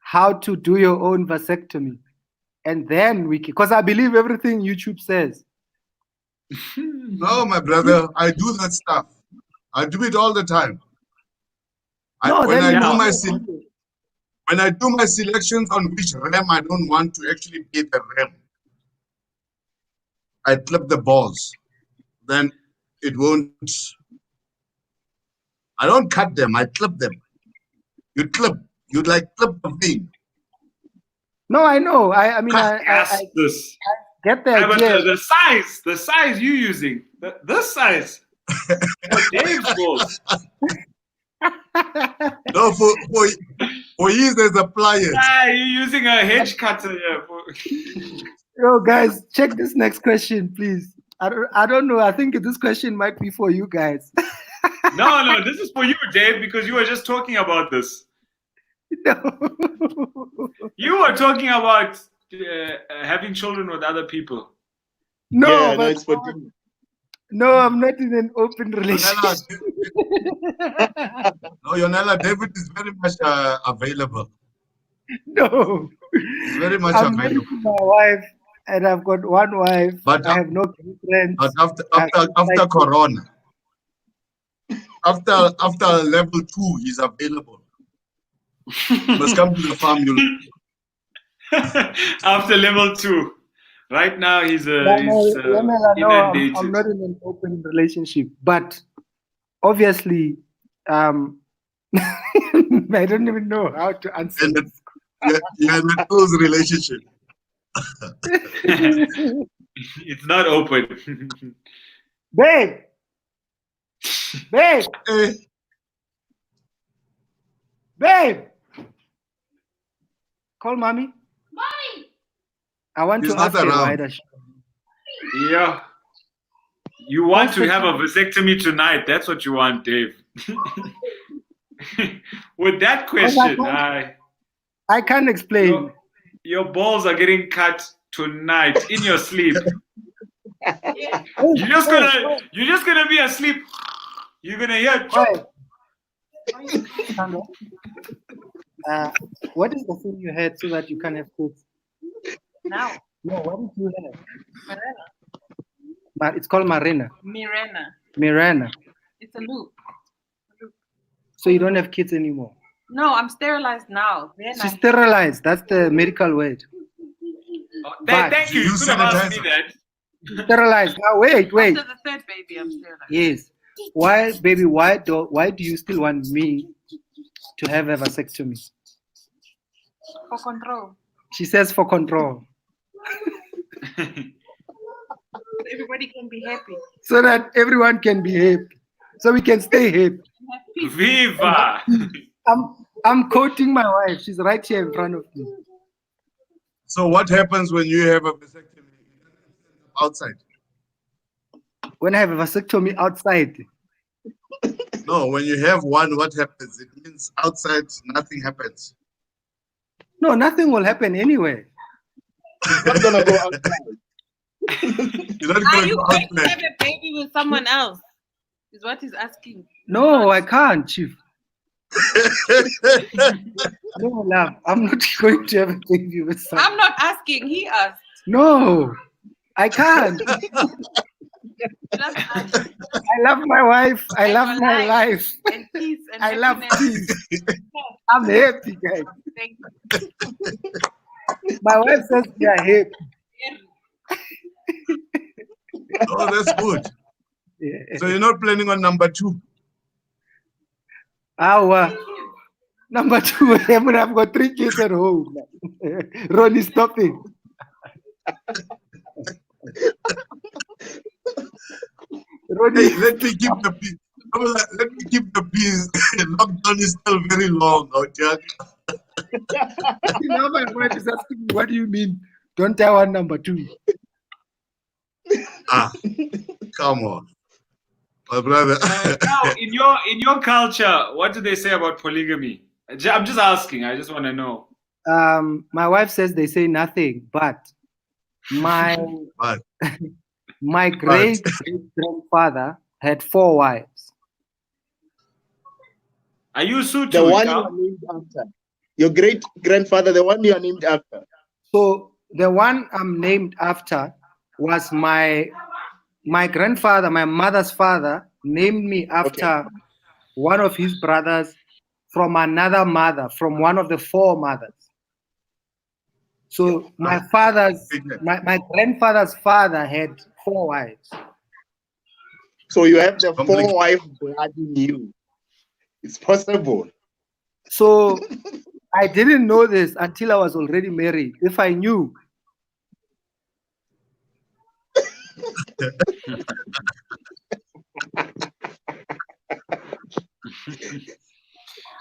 how to do your own vasectomy, and then because I believe everything YouTube says. No, my brother, I do that stuff. I do it all the time. When I do my selections on which ram I don't want to actually be the ram, I clip the balls. Then it won't. I don't cut them. I clip them. You clip. You'd like clip the vein. No, I know. I mean, I get the idea. The size you using, this size. Dave's balls. No, for years there's a pliers. You're using a hedge cutter here. Yo, guys, check this next question, please. I don't know. I think this question might be for you guys. No, this is for you, Dave, because you were just talking about this. No. You were talking about having children with other people. No, but it's for you. No, I'm not in an open relationship. No, Yonela, David is very much available. No. He's very much I'm available. married to my wife, and I've got one wife. But I have no girlfriends. But after Corona, after level 2, he's available. Must come to the farm. After level 2. Right now, he's inundated. I'm not in an open relationship, but obviously, I don't even know how to answer. You're in a close relationship. It's not open. Babe! Babe! Babe! Call mommy. Mommy! I want to ask you why does she... Yeah. You want to have a vasectomy tonight. That's what you want, Dave. With that question, I can't explain. Your balls are getting cut tonight in your sleep. You're just gonna be asleep. You're gonna hear. What is the thing you had so that you can have kids? Now. No, what did you have? Mirena. It's called Marina. Mirena. Mirena. It's a loop. So you don't have kids anymore. No, I'm sterilized now. Then She's sterilized. That's the medical word. Oh, But thank you. You use could have asked me sanitizer. that. Sterilized. Now wait. After the third baby, I'm sterilized. Yes. Why, baby? Why do you still want me to have a vasectomy? For control. She says for control, Everybody can be happy. so that everyone can be happy, so we can stay happy. Have peace. Viva! I'm quoting my wife. She's right here in front of me. So what happens when you have a vasectomy outside? When I have a vasectomy outside, No, when you have one, what happens? It means outside nothing happens. no, nothing will happen anyway. Not gonna go outside. You're not Are going you to going to outside. have a baby with someone else? Is what he's asking. No, I can't, Chief. No, love. I'm not going to have a baby with someone. I'm not asking. He asked. No, I can't. Just ask. I love my wife. I And love your my life. life. And peace and I love happiness. peace. I'm happy, guys. Thank you. My wife says we are happy. Oh, that's good. Yeah. So you're not planning on number 2? Our number 2, I've got 3 kids at home. Ronnie, stop it. Ronnie, Hey, let me keep the peace. Let me keep the peace. Lockdown is still very long, oh, Jack. now my wife is asking me, what do you mean? Don't tell one number 2. Ah, come on, my brother. Now, in your culture, what do they say about polygamy? I'm just asking. I just want to know. My wife says they say nothing, but my But my great grandfather had 4 wives. Are you Sutu? The one you Ika? are named after. Your great grandfather, the one you are named after. So the one I'm named after was my grandfather, my mother's father, named me after one of his brothers from another mother, from one of the 4 mothers. So my grandfather's father had 4 wives. So you have the Complex. 4-wife blood in you. It's possible. So I didn't know this until I was already married. If I knew,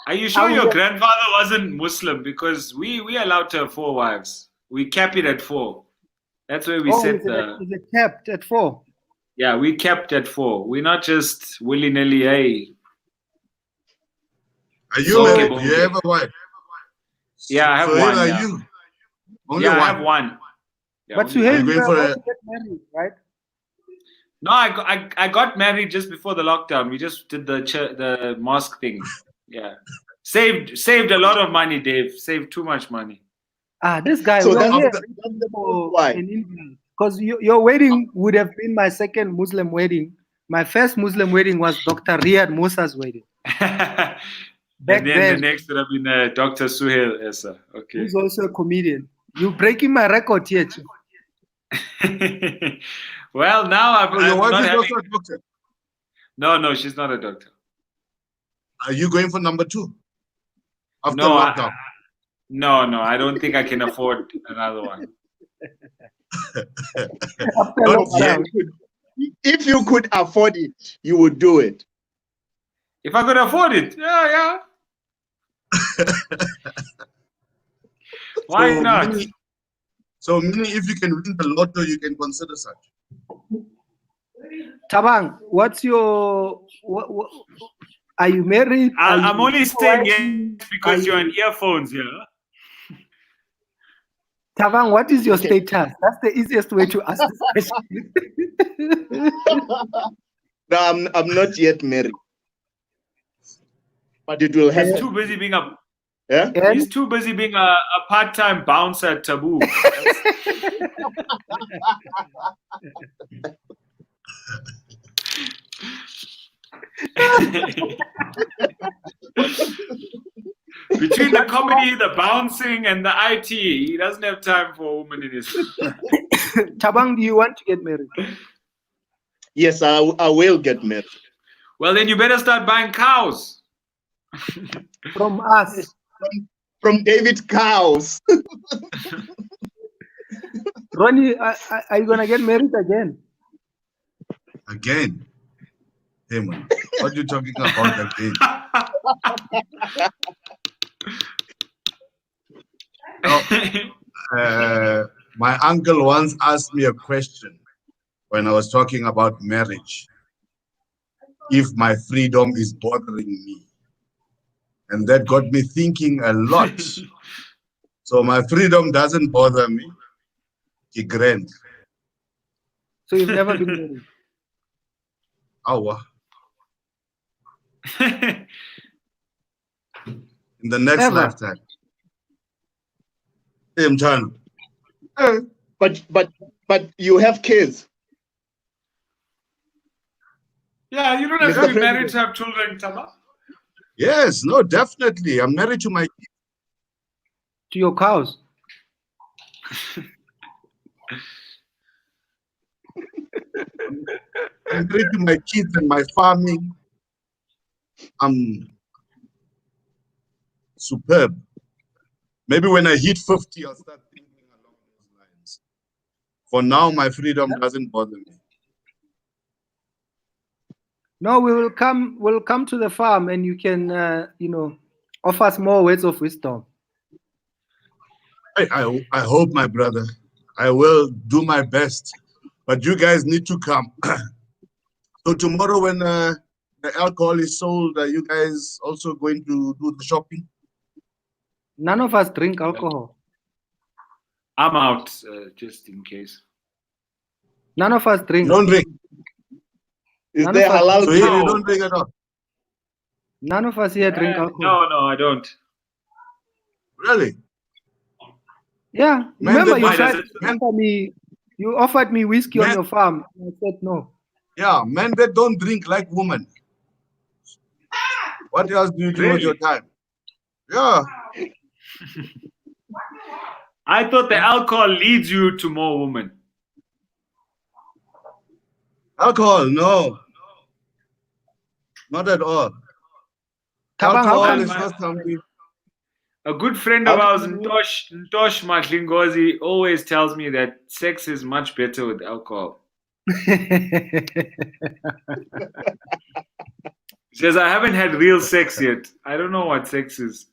Are you sure your grandfather wasn't Muslim? Because we allowed to have 4 wives. We cap it at 4. That's where we set the. is it kept at 4? Yeah, we kept at 4. We're not just willy nilly. Hey, are you So- married? Do you have a wife? Yeah, I have Suhayl, one, are yeah. you? Only yeah, one. I have one. Yeah, But only Suhayl, one. going you for are a- about to get married, right? No, I got married just before the lockdown. We just did the mosque thing. Yeah, saved a lot of money, Dave. Saved too much money. This guy. So we are that's here the for why. an invite. Because your wedding would have been my second Muslim wedding. My first Muslim wedding was Dr. Riyad Musa's wedding. And then then. the next would have been Dr. Suhayl Essa. Okay. Who's also a comedian. You're breaking my record here, Chief. Well, now Oh, your I'm wife not is having. also a doctor. No, she's not a doctor. Are you going for number 2? After No, lockdown. No, I don't think I can afford another one. After Not lockdown. If you could afford it, you would do it. If I could afford it, yeah. Why So not? meaning if you can win the lotto, you can consider such. Thabang, what's your... are you married? I'm only saying yes because Are you're on earphones, yeah. Thabang, what is your status? That's the easiest way to ask this question. No, I'm not yet married. But it will He's happen. too busy being a Yeah? He's too busy being a part-time bouncer at Taboo. Between the comedy, the bouncing, and the IT, he doesn't have time for a woman in his life. Thabang, do you want to get married? Yes, I will get married. Well, then you better start buying cows. From us. From David Cows. Ronnie, are you going to get married again? Again? Hey man, what are you talking about again? My uncle once asked me a question when I was talking about marriage. If my freedom is bothering me. And that got me thinking a lot. So my freedom doesn't bother me. It's grand. So you've never been married? Awa. In the next Ever? lifetime. Hey, Mchana. But you have kids. Yeah, you don't have Mr. to be married President. to have children, Thabang. Yes, no, definitely. I'm married to my kids. To your cows? I'm married to my kids and my farming. I'm superb. Maybe when I hit 50, I'll start thinking along those lines. For now, my freedom doesn't bother me. No, we'll come to the farm and you can, offer us more words of wisdom. I hope, my brother. I will do my best. But you guys need to come. So tomorrow when the alcohol is sold, are you guys also going to do the shopping? None of us drink alcohol. I'm out, just in case. None of us drink. You don't drink? Is None there of us- halal? So here you don't drink at all? None of us here drink alcohol. No, I don't. Really? Yeah. Man, Remember that- you Why tried does to offer me, you offered me whiskey on Man- your farm. And I said no. Yeah, men that don't drink like women. What else do you do with your time? Yeah. I thought the alcohol leads you to more women. Alcohol, no. Not at all. Thabang, how Alcohol come- is not something. A good friend of ours, Ntosh Mahlingozi, always tells me that sex is much better with alcohol. He says, I haven't had real sex yet. I don't know what sex is.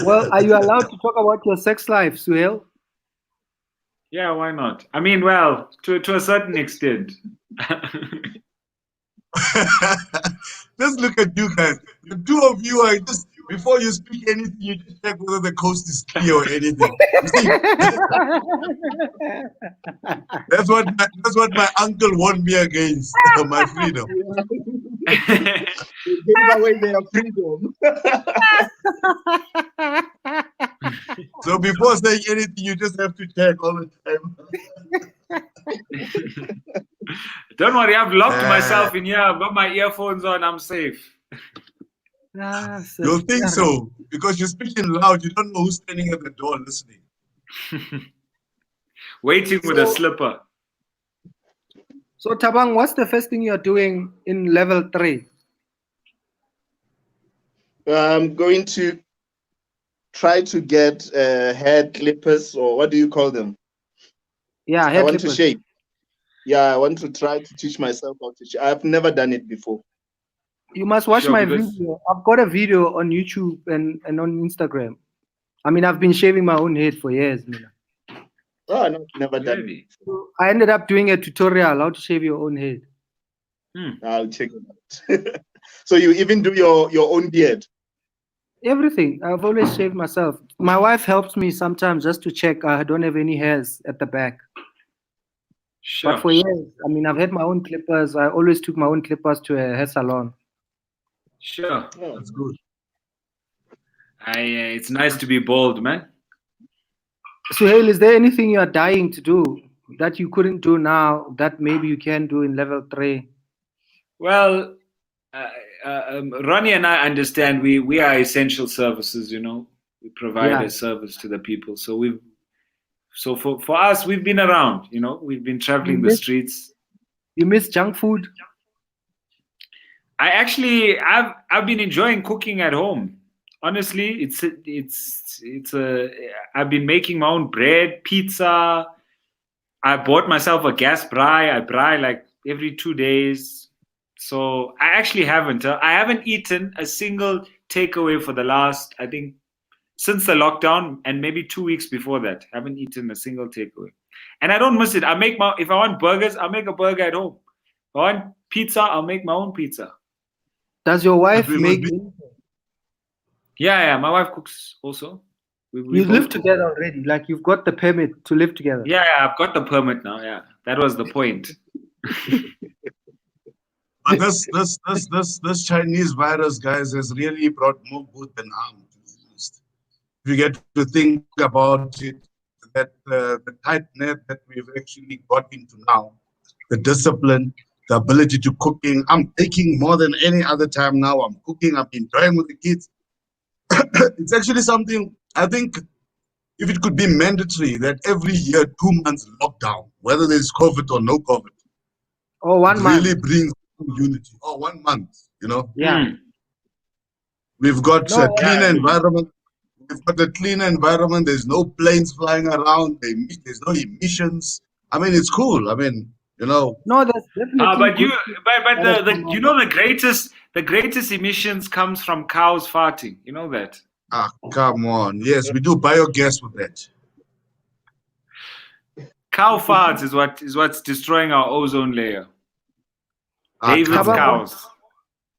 Well, are you allowed to talk about your sex life, Suhayl? Yeah, why not? I mean, well, to a certain extent. Just look at you guys. The two of you are just, before you speak anything, you just check whether the coast is clear or anything. You see, that's what my uncle warned me against, my freedom. They gave away their freedom. So before saying anything, you just have to check all the time. Don't worry, I've locked myself in here. I've got my earphones on. I'm safe. You'll think so, because you're speaking loud. You don't know who's standing at the door listening. Waiting with a slipper. So Thabang, what's the first thing you're doing in level 3? I'm going to try to get hair clippers, or what do you call them? Yeah, I hair want clippers. to shave. Yeah, I want to try to teach myself how to shave. I've never done it before. You must watch Sure, my because- video. I've got a video on YouTube and on Instagram. I mean, I've been shaving my own head for years. Man. Oh, no, never done Really? So I ended up doing a tutorial how to shave your own head. it. I'll check it out. So you even do your own beard? Everything. I've always shaved myself. My wife helps me sometimes just to check I don't have any hairs at the back. Sure. But for years, I mean, I've had my own clippers. I always took my own clippers to a hair salon. Sure. Oh. That's good. It's nice to be bold, man. Suhayl, is there anything you are dying to do that you couldn't do now that maybe you can do in level 3? Well, Ronnie and I understand we are essential services. We provide Yeah. a service to the people. So for us, we've been around. We've been traveling the streets. You miss junk food? I've been enjoying cooking at home. Honestly, I've been making my own bread, pizza. I bought myself a gas braai. I braai like every 2 days. So I actually haven't. I haven't eaten a single takeaway for the last, I think, since the lockdown, and maybe 2 weeks before that. I haven't eaten a single takeaway, and I don't miss it. If I want burgers, I'll make a burger at home. If I want pizza, I'll make my own pizza. Does your wife we make? Yeah. My wife cooks also. You live together already? Like you've got the permit to live together? Yeah, I've got the permit now. Yeah, that was the point. But this Chinese virus, guys, has really brought more good than harm. If you get to think about it, that the tight net that we've actually got into now, the discipline, the ability to cooking. I'm taking more than any other time now. I'm cooking. I'm enjoying with the kids. It's actually something, I think, if it could be mandatory that every year, 2 months lockdown, whether there's COVID or no COVID, or 1 month, really brings unity. Or 1 month, Yeah. We've got a cleaner environment. We've got a cleaner environment. There's no planes flying around. There's no emissions. I mean, it's cool. I mean, No, that's definitely. The greatest emissions comes from cows farting. You know that? Ah, come on. Yes, we do biogas with that. Cow farts is what's destroying our ozone layer. David's cows.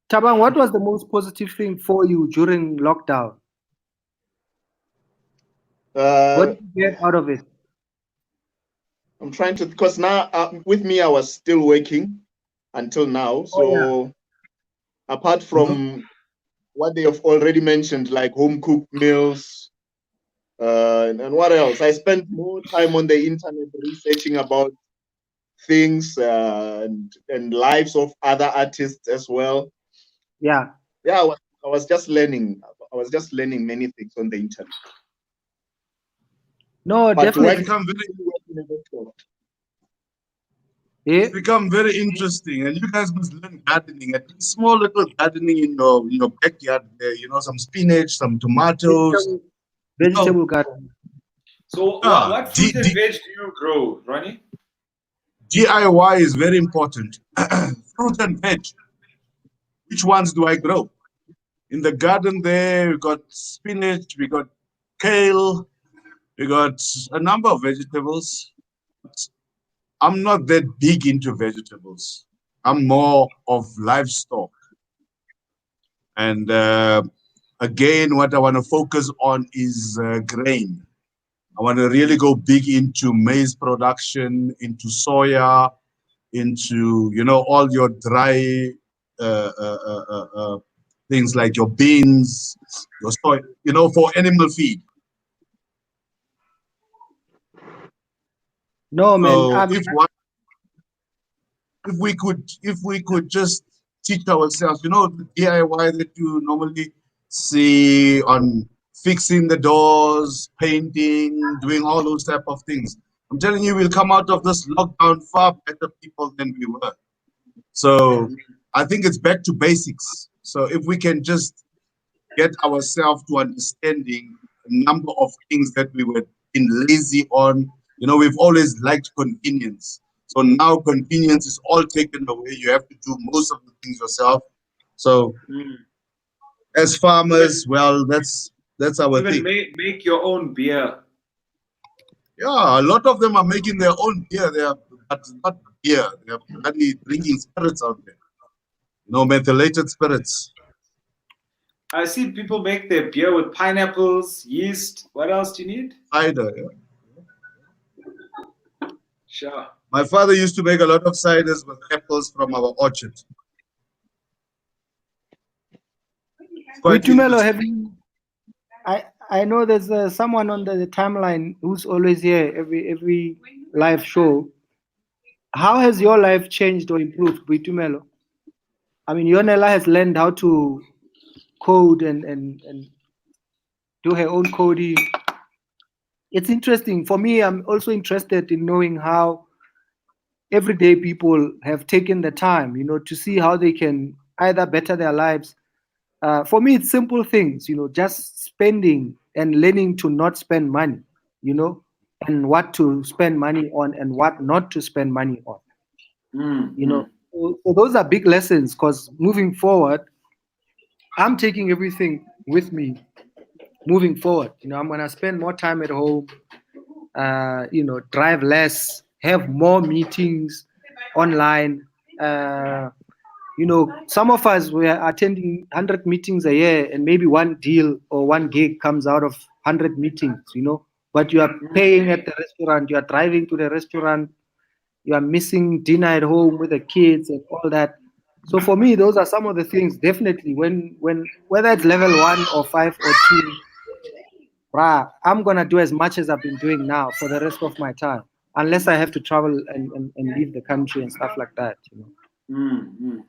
Thabang, what was the most positive thing for you during lockdown? What did you get out of it? I'm trying to, because now with me, I was still working until now. So apart from what they have already mentioned, like home cooked meals, and what else? I spent more time on the internet researching about things and lives of other artists as well. Yeah. I was just learning. I was just learning many things on the internet. No, But definitely. It's become very interesting, and you guys must learn gardening. At least small little gardening in your backyard there. Some spinach, some tomatoes. Vegetable garden. So what fruit and veg do you grow, Ronnie? DIY is very important. Fruit and veg. Which ones do I grow? In the garden there, we got spinach, we got kale, we got a number of vegetables. I'm not that big into vegetables. I'm more of livestock. And again, what I want to focus on is grain. I want to really go big into maize production, into soya, into, all your dry things like your beans, your soy, for animal feed. No, man. So if we could just teach ourselves, the DIY that you normally see on fixing the doors, painting, doing all those type of things. I'm telling you, we'll come out of this lockdown far better people than we were. So I think it's back to basics. So if we can just get ourselves to understanding a number of things that we were being lazy on, we've always liked convenience. So now convenience is all taken away. You have to do most of the things yourself. So as farmers, well, that's our thing. Make your own beer. Yeah, a lot of them are making their own beer. But not beer. They are bloody drinking spirits out there. Methylated spirits. I see people make their beer with pineapples, yeast. What else do you need? Cider. Yeah. Sure. My father used to make a lot of ciders with apples from our orchard. Tumelo, I know there's someone on the timeline who's always here every live show. How has your life changed or improved, Tumelo? I mean, Yonela has learned how to code and do her own coding. It's interesting. For me, I'm also interested in knowing how everyday people have taken the time, to see how they can either better their lives. For me, it's simple things, just spending and learning to not spend money, and what to spend money on and what not to spend money on. So those are big lessons, because moving forward, I'm taking everything with me moving forward. I'm going to spend more time at home, drive less, have more meetings online. Some of us, we are attending 100 meetings a year, and maybe one deal or one gig comes out of 100 meetings, but you are paying at the restaurant, you are driving to the restaurant, you are missing dinner at home with the kids and all that. So for me, those are some of the things, definitely, when whether it's level 1 or 5 or 2, I'm going to do as much as I've been doing now for the rest of my time, unless I have to travel and leave the country and stuff like that.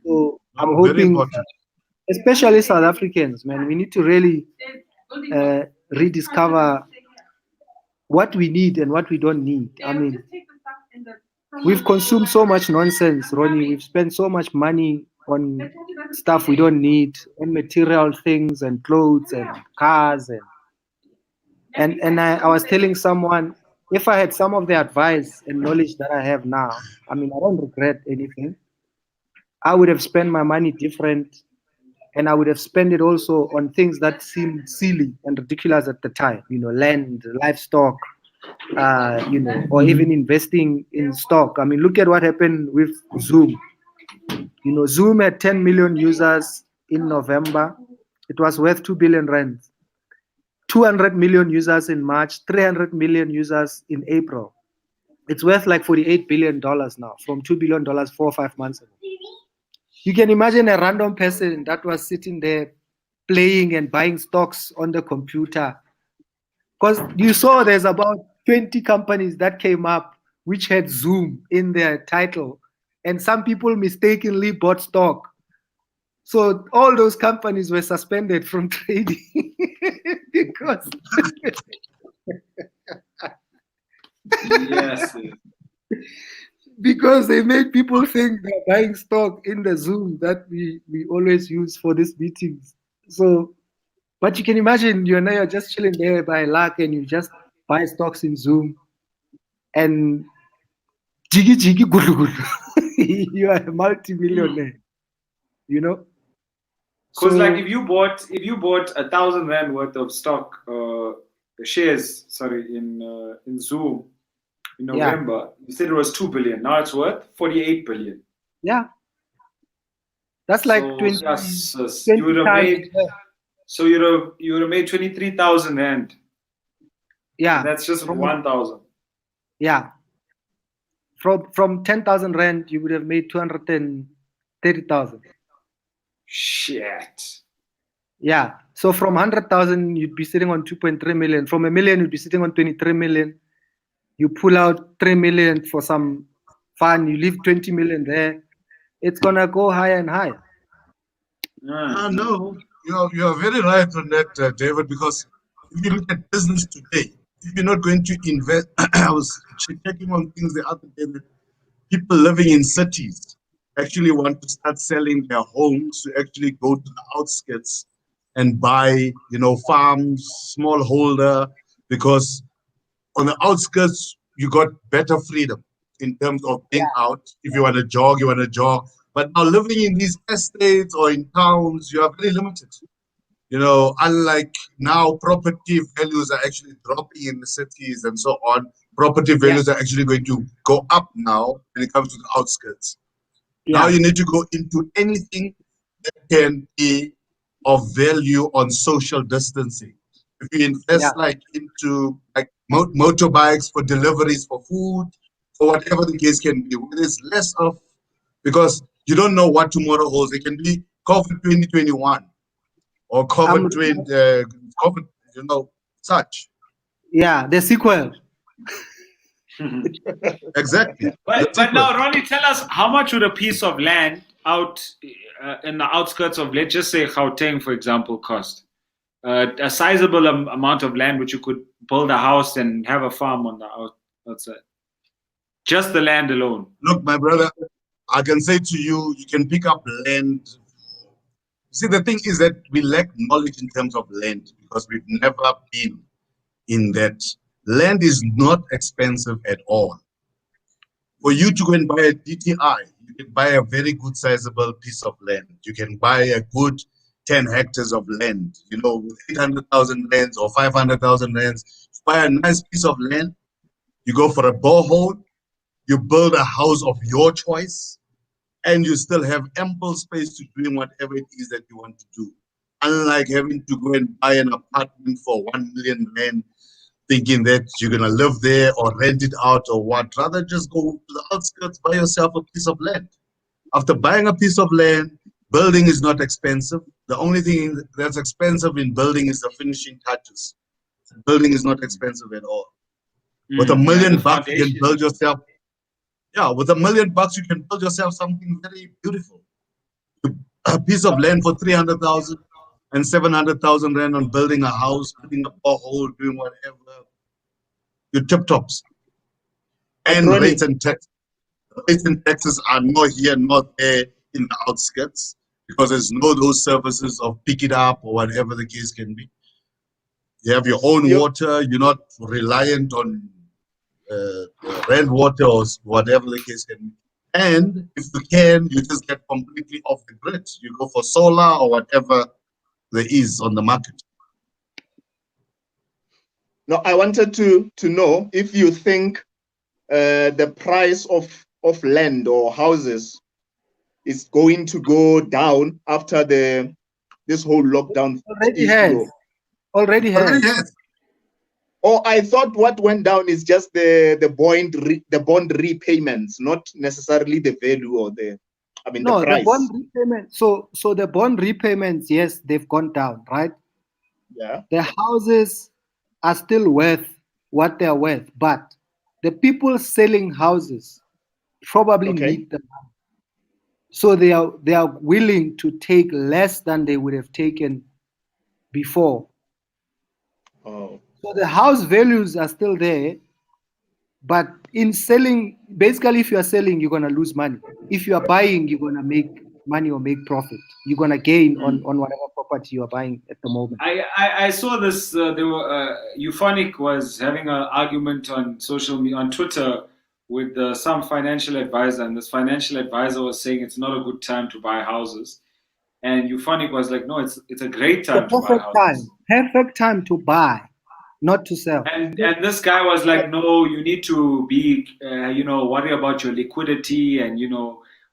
So I'm hoping, especially South Africans, man, we need to really rediscover what we need and what we don't need. I mean, we've consumed so much nonsense, Ronnie. We've spent so much money on stuff we don't need, on material things and clothes and cars and I was telling someone, if I had some of the advice and knowledge that I have now, I mean, I don't regret anything. I would have spent my money different, and I would have spent it also on things that seemed silly and ridiculous at the time, land, livestock, or even investing in stock. I mean, look at what happened with Zoom. Zoom had 10 million users in November. It was worth 2 billion rand. 200 million users in March, 300 million users in April. It's worth like $48 billion now, from $2 billion 4 or 5 months ago. You can imagine a random person that was sitting there playing and buying stocks on the computer. Because you saw there's about 20 companies that came up which had Zoom in their title, and some people mistakenly bought stock. So all those companies were suspended from trading because yes, because they made people think they're buying stock in the Zoom that we always use for these meetings. So, but you can imagine you're just chilling there by luck and you just buy stocks in Zoom and jiggy jiggy gulu gulu. You are a multi-millionaire, Because like if you bought 1,000 rand worth of stock, shares, in Zoom in November, you said it was 2 billion. Now it's worth 48 billion. Yeah, that's like 20. You would have made. So you would have made 23,000 rand. Yeah, and that's just 1,000. Yeah, from 10,000 rand, you would have made 230,000. Shit. Yeah. So from 100,000, you'd be sitting on 2.3 million. From a million, you'd be sitting on 23 million. You pull out 3 million for some fun. You leave 20 million there. It's gonna go higher and higher. No, you are very right on that, David. Because if you look at business today, if you're not going to invest, I was checking on things the other day that people living in cities actually want to start selling their homes to actually go to the outskirts and buy, farms, smallholder, because on the outskirts, you got better freedom in terms of being out. If you want to jog, you want to jog. But now living in these estates or in towns, you are very limited. Unlike now, property values are actually dropping in the cities and so on. Property values are actually going to go up now when it comes to the outskirts. Now you need to go into anything that can be of value on social distancing. If you invest into motorbikes for deliveries for food, or whatever the case can be, there's less of, because you don't know what tomorrow holds. It can be COVID 2021 or COVID such. Yeah, the sequel. Exactly. But now, Ronnie, tell us, how much would a piece of land out in the outskirts of, let's just say Gauteng, for example, cost a sizable amount of land which you could build a house and have a farm on the outside? Just the land alone. Look, my brother, I can say to you, you can pick up land. See, the thing is that we lack knowledge in terms of land because we've never been in that. Land is not expensive at all. For you to go and buy a DTI, you can buy a very good sizable piece of land. You can buy a good 10 hectares of land, you know, with 800,000 rands or 500,000 rands. Buy a nice piece of land, you go for a borehole, you build a house of your choice, and you still have ample space to doing whatever it is that you want to do. Unlike having to go and buy an apartment for 1 million rand, thinking that you're going to live there or rent it out or what. Rather just go to the outskirts, buy yourself a piece of land. After buying a piece of land, building is not expensive. The only thing that's expensive in building is the finishing touches. Building is not expensive at all. With $1 million bucks, you can build yourself. Yeah, with $1 million bucks, you can build yourself something very beautiful. A piece of land for 300,000 and 700,000 rand on building a house, putting a borehole, doing whatever. Your tip tops. And rates and taxes. Rates and taxes are not here, not there in the outskirts, because there's no those services of pick it up or whatever the case can be. You have your own water. You're not reliant on rent water or whatever the case can be. And if you can, you just get completely off the grid. You go for solar or whatever there is on the market. No, I wanted to know if you think the price of land or houses is going to go down after this whole lockdown. Already has. Oh, I thought what went down is just the bond repayments, not necessarily the value or the price. The bond repayment. So the bond repayments, yes, they've gone down, right? Yeah. The houses are still worth what they're worth, but the people selling houses probably need the money. So they are willing to take less than they would have taken before. Oh. So the house values are still there, but in selling, basically, if you are selling, you're gonna lose money. If you are buying, you're gonna make money or make profit. You're gonna gain on whatever property you are buying at the moment. I saw this. There were Euphonic was having an argument on social media, on Twitter, with some financial advisor, and this financial advisor was saying it's not a good time to buy houses, and Euphonic was like, no, it's a great time to buy houses. Perfect time to buy, not to sell. And this guy was like, no, you need to be, worry about your liquidity, and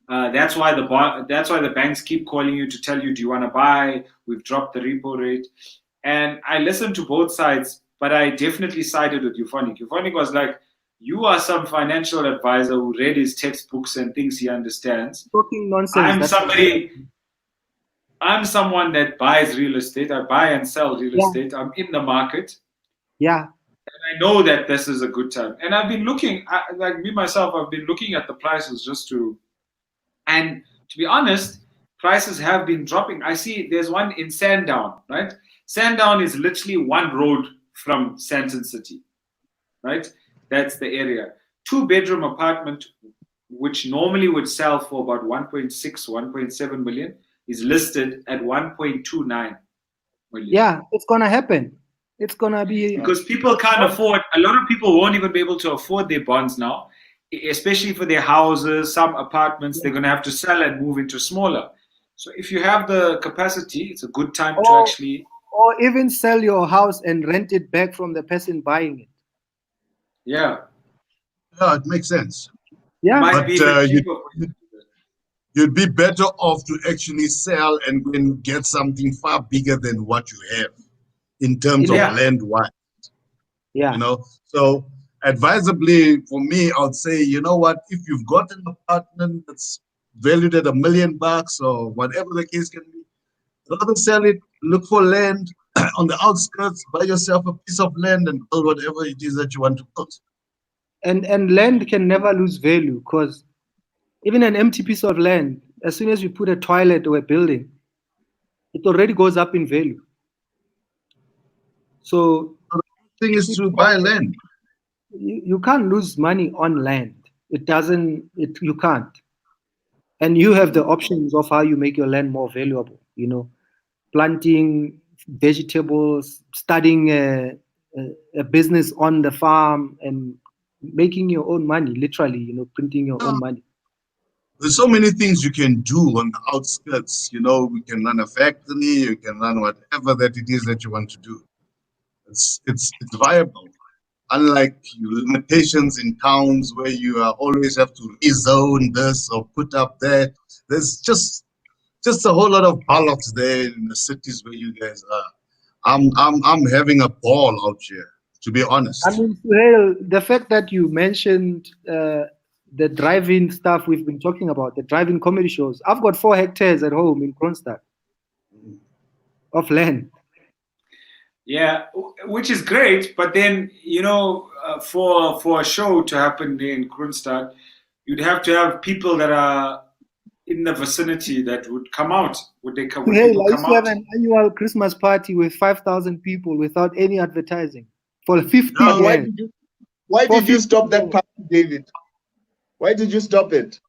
that's why the banks keep calling you to tell you, do you want to buy? We've dropped the repo rate. And I listened to both sides, but I definitely sided with Euphonic. Euphonic was like, you are some financial advisor who read his textbooks and thinks he understands. Talking nonsense. I'm someone that buys real estate. I buy and sell real estate. I'm in the market. Yeah. And I know that this is a good time. And I've been looking, like me myself, I've been looking at the prices and to be honest, prices have been dropping. I see there's one in Sandown, right? Sandown is literally one road from Sandton City, right? That's the area. 2-bedroom apartment, which normally would sell for about 1.6, 1.7 million, is listed at 1.29 million. Yeah, it's gonna happen. It's gonna be because people can't afford. A lot of people won't even be able to afford their bonds now, especially for their houses. Some apartments they're gonna have to sell and move into smaller. So if you have the capacity, it's a good time to actually, or even sell your house and rent it back from the person buying it. Yeah, it makes sense. Yeah, but you'd be better off to actually sell and get something far bigger than what you have in terms of land-wise. Yeah. So advisably for me, I would say, you know what, if you've got an apartment that's valued at $1 million or whatever the case can be, rather sell it, look for land on the outskirts, buy yourself a piece of land and build whatever it is that you want to build. And land can never lose value, because even an empty piece of land, as soon as you put a toilet or a building, it already goes up in value. So the thing is to buy land. You can't lose money on land. It doesn't. You can't. And you have the options of how you make your land more valuable. You know, planting vegetables, starting a business on the farm, and making your own money. Literally, you know, printing your own money. There's so many things you can do on the outskirts. You know, we can run a factory, you can run whatever that it is that you want to do. It's viable. Unlike limitations in towns where you always have to rezone this or put up that. There's just a whole lot of ballots there in the cities where you guys are. I'm having a ball out here, to be honest. I mean, Suhayl, the fact that you mentioned the drive-in stuff we've been talking about, the drive-in comedy shows. I've got 4 hectares at home in Kronstadt of land. Yeah, which is great, but then, you know, for a show to happen in Kronstadt, you'd have to have people that are in the vicinity that would come out. Would they come? Hey, I come used to have out? an annual Christmas party with 5,000 people without any advertising for 50 Why years. did you stop that party, David? Why did you stop it?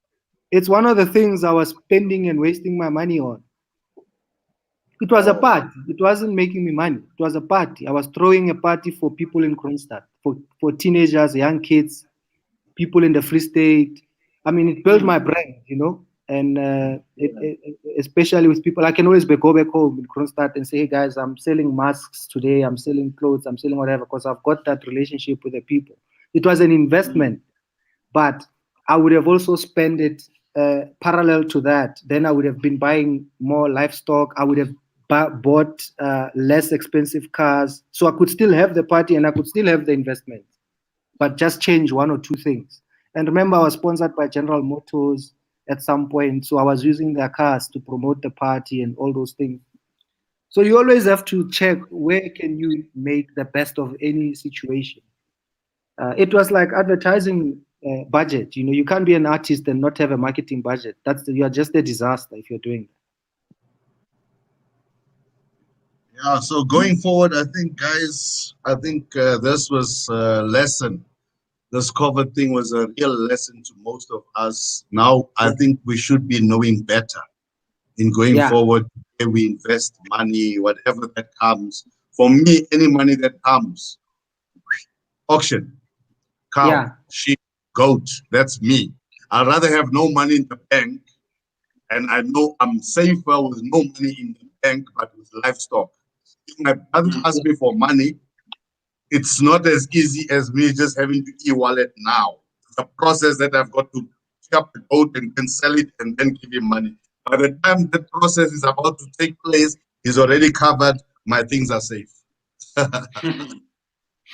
It's one of the things I was spending and wasting my money on. It was a party. It wasn't making me money. It was a party. I was throwing a party for people in Kronstadt, for teenagers, young kids, people in the Free State. I mean, it built my brand, you know, and especially with people. I can always go back home in Kronstadt and say, hey guys, I'm selling masks today, I'm selling clothes, I'm selling whatever, because I've got that relationship with the people. It was an investment, but I would have also spent it parallel to that. Then I would have been buying more livestock. I would have bought less expensive cars, so I could still have the party and I could still have the investment, but just change 1 or 2 things. And remember, I was sponsored by General Motors at some point, so I was using their cars to promote the party and all those things. So you always have to check where can you make the best of any situation. It was like advertising budget. You know, you can't be an artist and not have a marketing budget. You are just a disaster if you're doing that. Yeah, so going forward, I think, guys, this was a lesson. This COVID thing was a real lesson to most of us. Now, I think we should be knowing better in going forward, where we invest money, whatever that comes. For me, any money that comes, auction, cow, sheep, goat, that's me. I'd rather have no money in the bank, and I know I'm safer with no money in the bank, but with livestock. If my brother asks me for money, it's not as easy as me just having to e-wallet now. It's a process that I've got to pick up the goat and then sell it and then give him money. By the time the process is about to take place, he's already covered. My things are safe.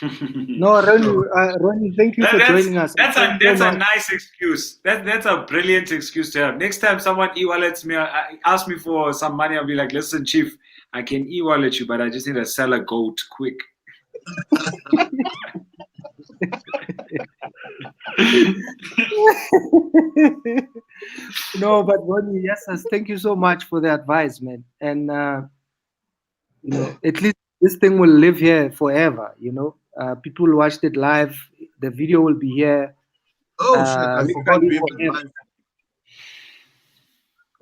No, Ronnie, thank you for joining us. That's a nice excuse. That's a brilliant excuse to have. Next time someone e-wallets me, asks me for some money, I'll be like, listen, Chief, I can e-wallet you, but I just need to sell a goat quick. No, but Ronnie, yes, thank you so much for the advice, man. And you know, at least this thing will live here forever. You know, people watched it live. The video will be here. Oh shit! I forgot we were live.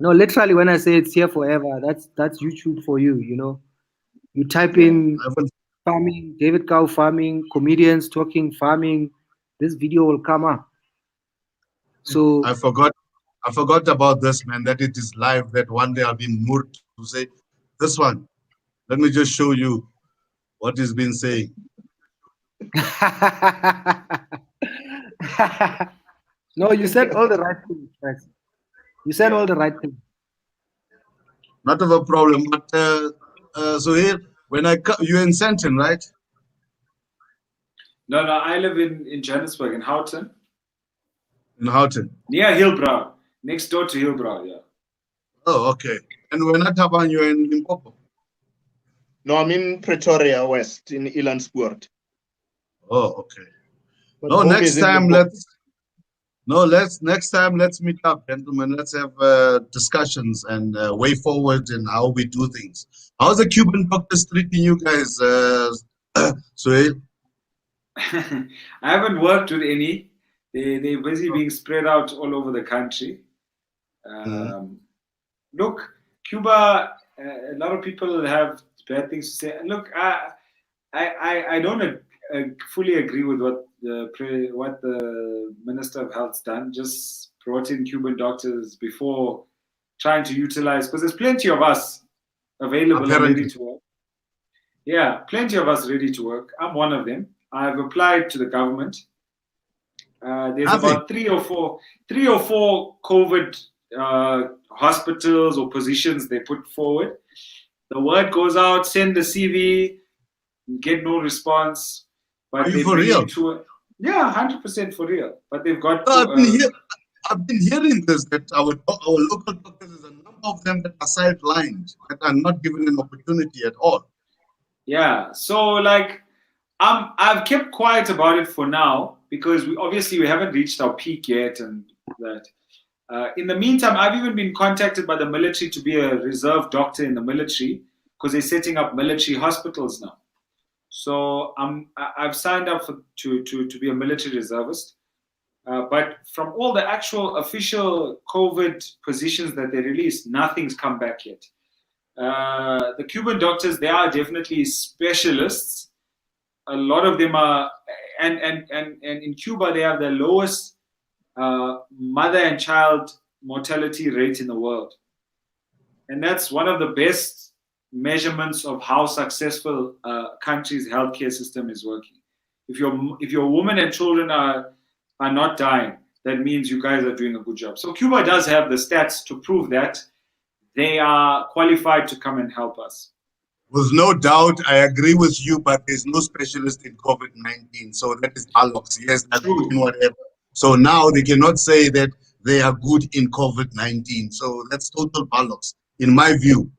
No, literally, when I say it's here forever, that's YouTube for you. You know, you type in farming, David Cow farming, comedians talking farming. This video will come up. So I forgot about this, man, that it is live, that one day I'll be moved to say, this one, let me just show you what he's been saying. No, you said all the right things, guys. You said all the right things. Not of a problem, but so here, when you're in Sandton, right? No, I live in Johannesburg, in Houghton. In Houghton? Near Hillbrow, next door to Hillbrow, yeah. Oh, okay. And when at Thabang, you're in Limpopo? No, I'm in Pretoria West, in Elandspoort. Oh, okay. No, next time No, next time let's meet up, gentlemen. Let's have discussions and way forward in how we do things. How's the Cuban doctors treating you guys, Suhayl? I haven't worked with any. They're busy being spread out all over the country. Look, Cuba, a lot of people have bad things to say. Look, I don't fully agree with what the Minister of Health's done. Just brought in Cuban doctors before trying to utilize, because there's plenty of us available and ready to work. Yeah, plenty of us ready to work. I'm one of them. I've applied to the government. There's about three or four COVID hospitals or positions they put forward. The word goes out, send the CV, get no response. But are you for real? Yeah, 100% for real. But they've got. I've been hearing this, that our local doctors, there's a number of them that are sidelined, that are not given an opportunity at all. Yeah, so like I've kept quiet about it for now, because we haven't reached our peak yet, and that. In the meantime, I've even been contacted by the military to be a reserve doctor in the military, because they're setting up military hospitals now. So I've signed up to be a military reservist. But from all the actual official COVID positions that they released, nothing's come back yet. The Cuban doctors, they are definitely specialists. A lot of them are, and in Cuba, they have the lowest mother and child mortality rate in the world. And that's one of the best measurements of how successful a country's healthcare system is working. If your woman and children are not dying, that means you guys are doing a good job. So Cuba does have the stats to prove that they are qualified to come and help us. With no doubt, I agree with you, but there's no specialist in COVID-19. So that is Alox. Yes, that's good in whatever. So now they cannot say that they are good in COVID-19. So that's total Alox, in my view.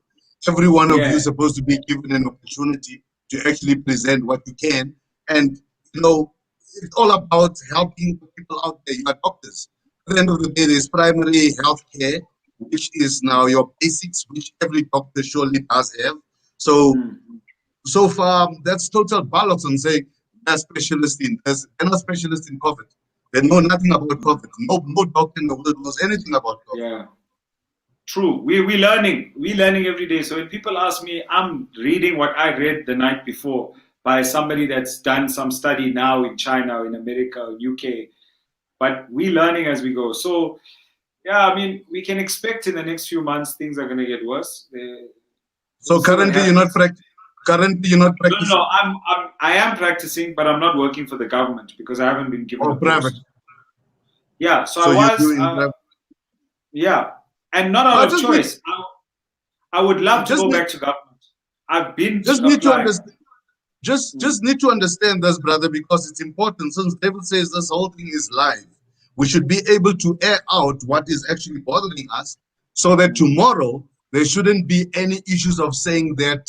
Every one of you is supposed to be given an opportunity to actually present what you can. And, you know, it's all about helping people out there. You are doctors. At the end of the day, there's primary health care, which is now your basics, which every doctor surely does have. So far, that's total bollocks on saying they're not specialists in COVID. They know nothing about COVID. No doctor in the world knows anything about COVID. Yeah. True. We're learning. We're learning every day. So when people ask me, I'm reading what I read the night before by somebody that's done some study now in China or in America or UK. But we're learning as we go. So, yeah, I mean, we can expect in the next few months things are going to get worse. So currently you're not practicing? No, I am practicing, but I'm not working for the government because I haven't been given a private. post. Yeah, so I was. Yeah, and not out of choice. I would love to go back to government. I've been just need to understand. Just need to understand this, brother, because it's important. Since David says this whole thing is live, we should be able to air out what is actually bothering us, so that tomorrow there shouldn't be any issues of saying that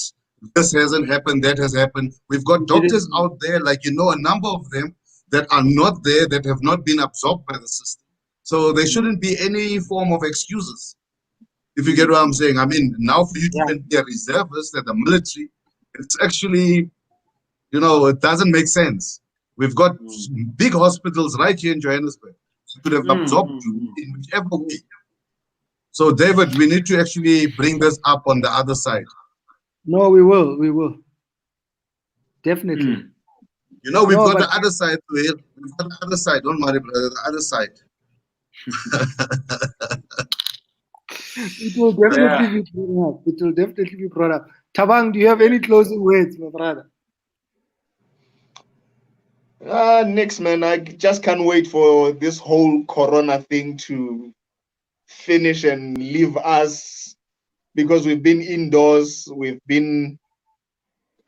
this hasn't happened, that has happened. We've got doctors out there, like, a number of them that are not there, that have not been absorbed by the system. So there shouldn't be any form of excuses, if you get what I'm saying. I mean, now for you to be a reservist at the military, it's actually, it doesn't make sense. We've got big hospitals right here in Johannesburg. So could have absorbed you in whichever way. So, David, we need to actually bring this up on the other side. No, we will. Definitely. We've got the other side to it. We've got the other side. Don't worry, brother. The other side. It will definitely be brought up. It will definitely be brought up. Thabang, do you have any closing words, my brother? Next, man, I just can't wait for this whole corona thing to finish and leave us, because we've been indoors.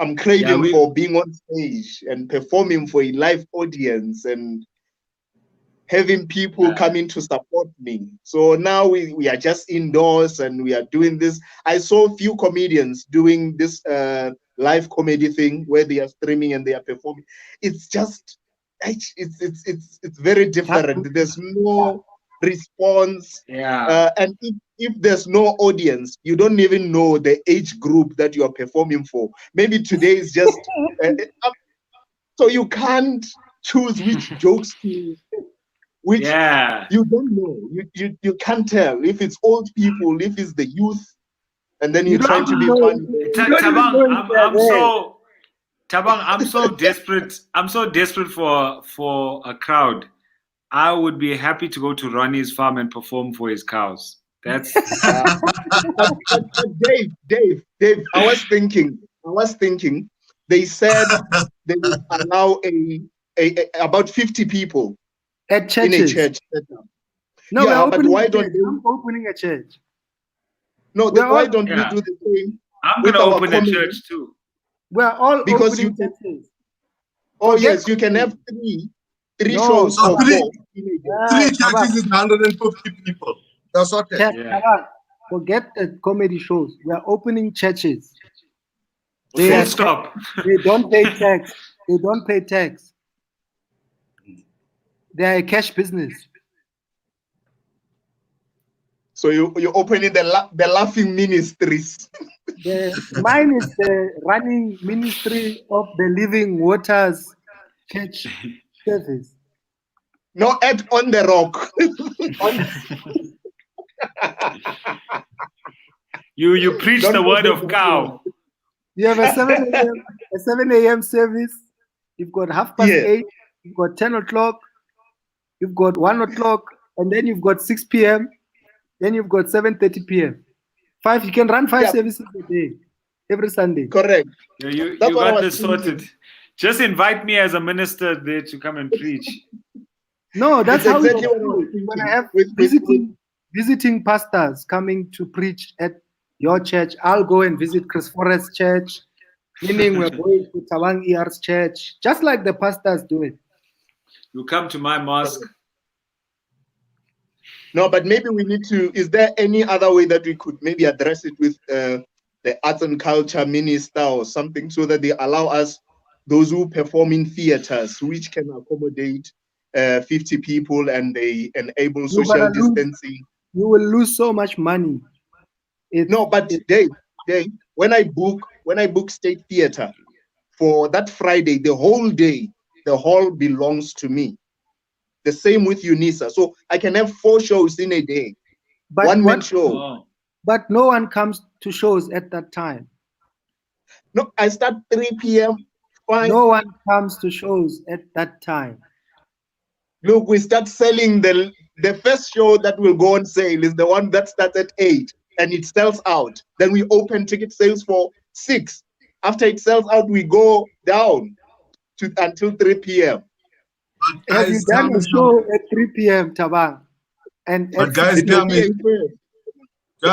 I'm craving for being on stage and performing for a live audience and having people coming to support me. So now we are just indoors and we are doing this. I saw a few comedians doing this live comedy thing where they are streaming and they are performing. It's just, it's very different. There's no response. And if there's no audience, you don't even know the age group that you are performing for. Maybe today is just so you can't choose which jokes to which you don't know. You can't tell if it's old people, if it's the youth, and then you're trying to be funny. Thabang, I'm so desperate. I'm so desperate for a crowd. I would be happy to go to Ronnie's farm and perform for his cows. That's Dave. I was thinking. They said they would allow about 50 people at churches. In a church setup. No, yeah, but why don't I'm opening a church? No, why don't we do the same? I'm going to open a church too. We're all because opening churches. Oh yes, you can have three shows. So three churches is 150 people. That's okay. Forget the comedy shows. We are opening churches. Full stop. They don't pay tax. They don't pay tax. They are a cash business. So you're opening the laughing ministries. Mine is the running ministry of the Living Waters Church service. No, on the rock. You preach the word of cow. You have a 7 a.m. service. You've got 8:30. You've got 10 o'clock. You've got 1 o'clock, and then you've got 6 p.m. Then you've got 7:30 p.m. You can run 5 services a day, every Sunday. Correct. You got this sorted. Just invite me as a minister there to come and preach. No, that's how exactly when I have visiting pastors coming to preach at your church, I'll go and visit Chris Forrest's church, meaning we're going to Thabang ER's church, just like the pastors do it. You come to my mosque. No, but maybe we need to, is there any other way that we could maybe address it with the arts and culture minister or something so that they allow us, those who perform in theaters, which can accommodate 50 people and they enable social distancing? You will lose so much money. Dave, when I book State Theater for that Friday, the whole day, the hall belongs to me. The same with UNISA. So I can have 4 shows in a day. One-man show. Oh. But no one comes to shows at that time. No, I start 3 p.m. Fine. No one comes to shows at that time. Look, we start selling the first show that will go on sale is the one that starts at 8 and it sells out. Then we open ticket sales for 6. After it sells out, we go down until 3 p.m. Have you done a show at 3 p.m., Thabang? But guys, tell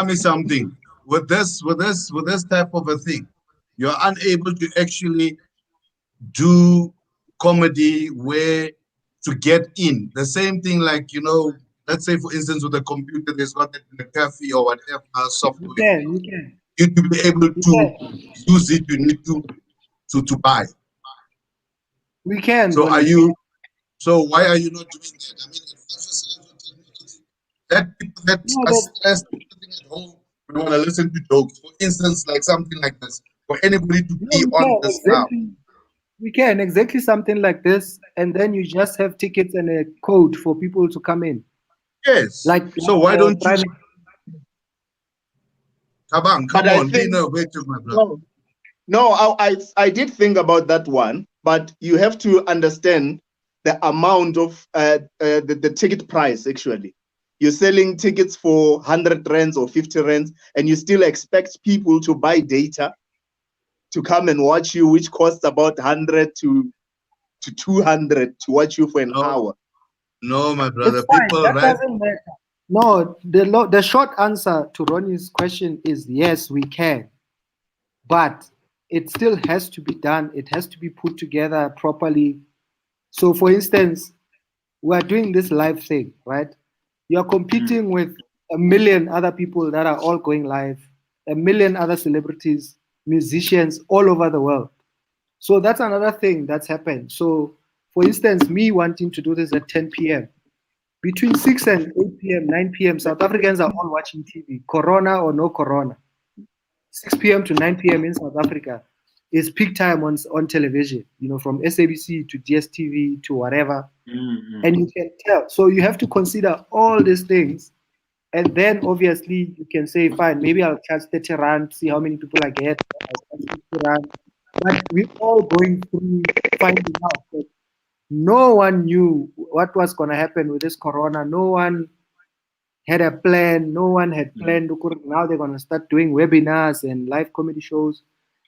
me something. With this type of a thing, you're unable to actually do comedy where to get in. The same thing, like, let's say for instance with a computer, there's got it in a cafe or whatever software. You can. You to be able to use it, you need to buy. We can. So why are you not doing that? I mean, that people that are stressed at home, we want to listen to jokes. For instance, like something like this, for anybody to be on this now. We can exactly something like this, and then you just have tickets and a code for people to come in. Yes. So why don't you? Thabang, come on, be innovative, my brother. No, I did think about that one, but you have to understand the amount of the ticket price. Actually, you're selling tickets for 100 rands or 50 rands, and you still expect people to buy data to come and watch you, which costs about 100 to 200 to watch you for an hour. No, my brother. That doesn't matter. No, the short answer to Ronnie's question is yes, we can, but it still has to be done. It has to be put together properly. So, for instance, we are doing this live thing, right? You're competing with 1 million other people that are all going live, 1 million other celebrities, musicians all over the world. So that's another thing that's happened. So for instance, me wanting to do this at 10 p.m. Between 6 and 8 p.m., 9 p.m., South Africans are all watching TV, corona or no corona. 6 p.m. to 9 p.m. in South Africa is peak time on television, from SABC to DSTV to whatever. Mm-hmm. And you can tell. So you have to consider all these things. And then obviously you can say, fine, maybe I'll charge 30 rand, see how many people I get. I'll charge 50 rand. But we're all going through finding out that no one knew what was going to happen with this corona. No one had a plan. No one had planned. Now they're going to start doing webinars and live comedy shows.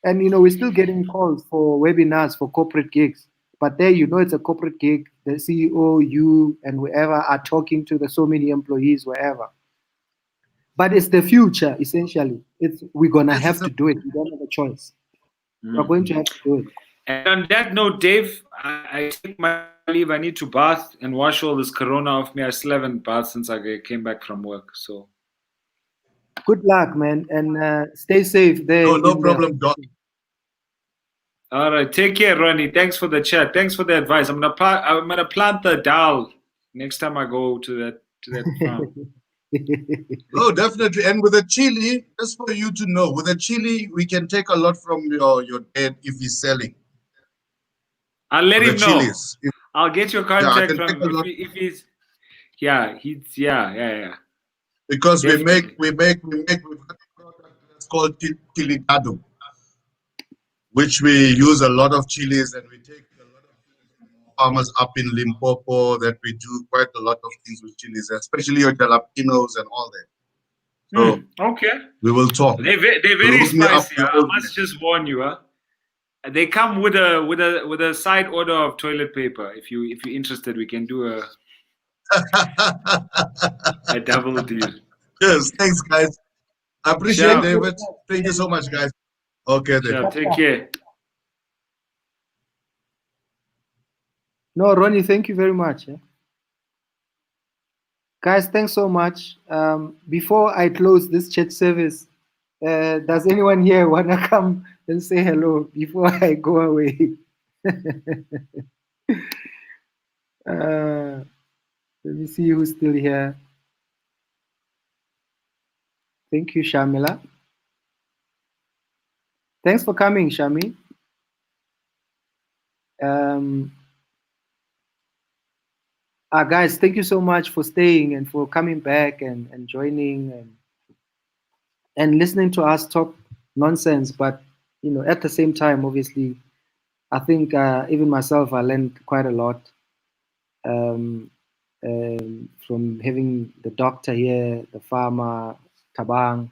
And, we're still getting calls for webinars for corporate gigs. But there, it's a corporate gig. The CEO, you, and whoever are talking to the so many employees, wherever. But it's the future, essentially. We're going to have to do it. We don't have a choice. We're going to have to do it. And on that note, Dave, I take my leave. I need to bath and wash all this corona off me. I still haven't bathed since I came back from work. So good luck, man, and stay safe there. No problem, Doc. All right, take care, Ronnie. Thanks for the chat. Thanks for the advice. I'm gonna plant the dal next time I go to that farm. Oh, definitely. And with the chili, just for you to know, with the chili, we can take a lot from your dad if he's selling. I'll let him know. Chilies. I'll get your contact from if he's. Yeah. Because definitely. we make it's called chilitado, which we use a lot of chilies, and we take a lot of farmers up in Limpopo that we do quite a lot of things with chilies, especially your jalapenos and all that. So okay, we will talk. They're very spicy. I must just warn you, huh? They come with a side order of toilet paper. If you're interested, we can do a double deal. Yes, thanks, guys. I appreciate it, David. Thank you so much, guys. Okay, then. Sure, take care. No, Ronnie, thank you very much. Guys, thanks so much. Before I close this chat service, does anyone here want to come and say hello before I go away? Let me see who's still here. Thank you, Shamila. Thanks for coming, Shami. Guys, thank you so much for staying and for coming back and joining and listening to us talk nonsense. But, at the same time, obviously, I think even myself, I learned quite a lot from having the doctor here, the farmer, Thabang.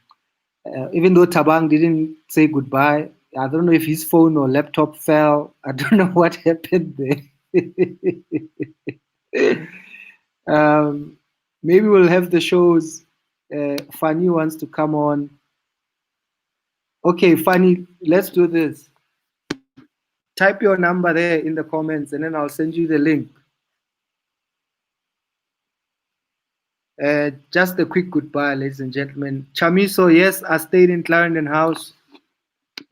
Even though Thabang didn't say goodbye, I don't know if his phone or laptop fell. I don't know what happened there. Maybe we'll have the shows. Fanny wants to come on. Okay, Fanny, let's do this. Type your number there in the comments and then I'll send you the link. Just a quick goodbye, ladies and gentlemen. Chamiso, yes, I stayed in Clarendon House.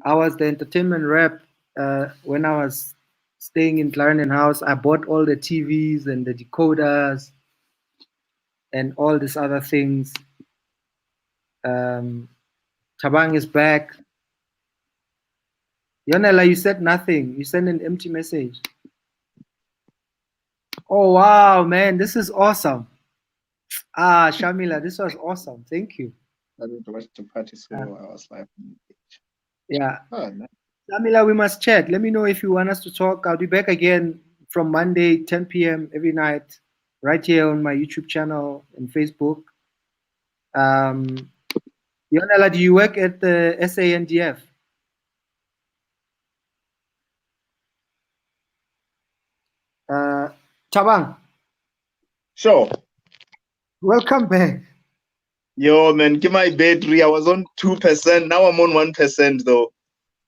I was the entertainment rep when I was staying in Clarendon House. I bought all the TVs and the decoders and all these other things. Thabang is back. Yonela, you said nothing. You sent an empty message. Oh, wow, man, this is awesome. Shamila, this was awesome. Thank you. I didn't watch the party, so I was like, yeah. Oh, nice. Shamila, we must chat. Let me know if you want us to talk. I'll be back again from Monday, 10 p.m. every night, right here on my YouTube channel and Facebook. Yonela, do you work at the SANDF? Thabang. Sure. Welcome back. Yo, man, give my battery. I was on 2%. Now I'm on 1%, though.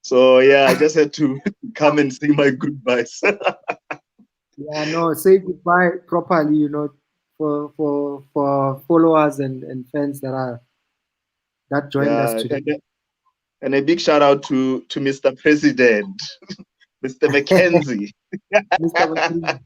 So, yeah, I just had to come and say my goodbyes. Yeah, no, say goodbye properly, for followers and fans that joined us today. And a big shout out to Mr. President. Mr. McKenzie. Mr. McKenzie.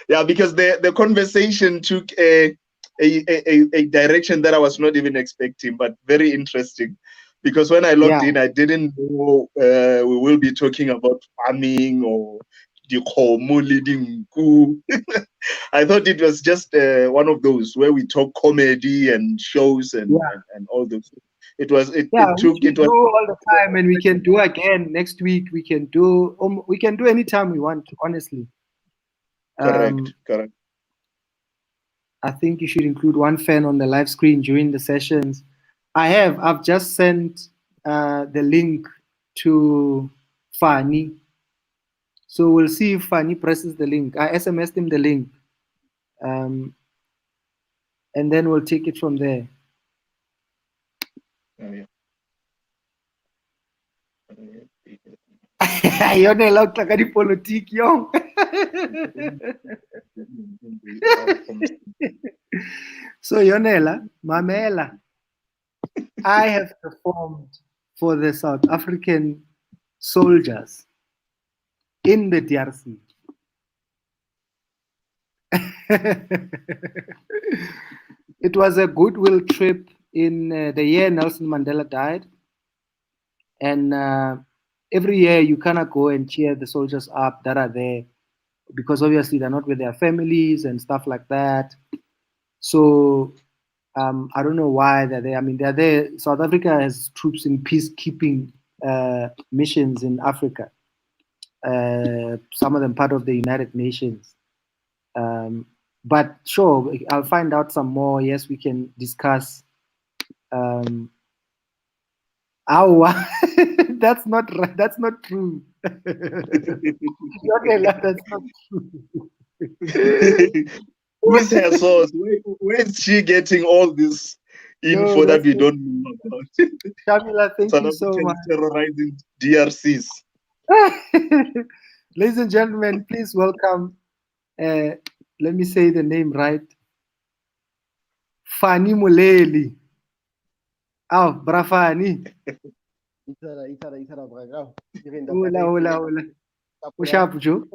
Yeah, because the conversation took a direction that I was not even expecting, but very interesting. Because when I logged in, I didn't know we will be talking about farming or the Khomo leading coup. I thought it was just one of those where we talk comedy and shows and all those. It was we do all the time, and we can do again next week. We can do anytime we want, honestly. Correct. I think you should include one fan on the live screen during the sessions. I've just sent the link to Fani. So we'll see if Fani presses the link. I SMS'd him the link. And then we'll take it from there. Yone la tla ka dipolitiki yong. So Yonela, Mamela, I have performed for the South African soldiers in the DRC. It was a goodwill trip in the year Nelson Mandela died. And every year you kind of go and cheer the soldiers up that are there, because obviously they're not with their families and stuff like that. So I don't know why they're there. I mean, they're there. South Africa has troops in peacekeeping missions in Africa. Some of them part of the United Nations. But sure, I'll find out some more. Yes, we can discuss. That's not right. That's not true. Okay, that's not true. Who's her source? Where is she getting all this info that we don't know about? Shamila, thank you so much. Terrorizing DRCs. Ladies and gentlemen, please welcome. Let me say the name right. Fani Muleli. Oh, Brafani. Hola. What's up, Joe?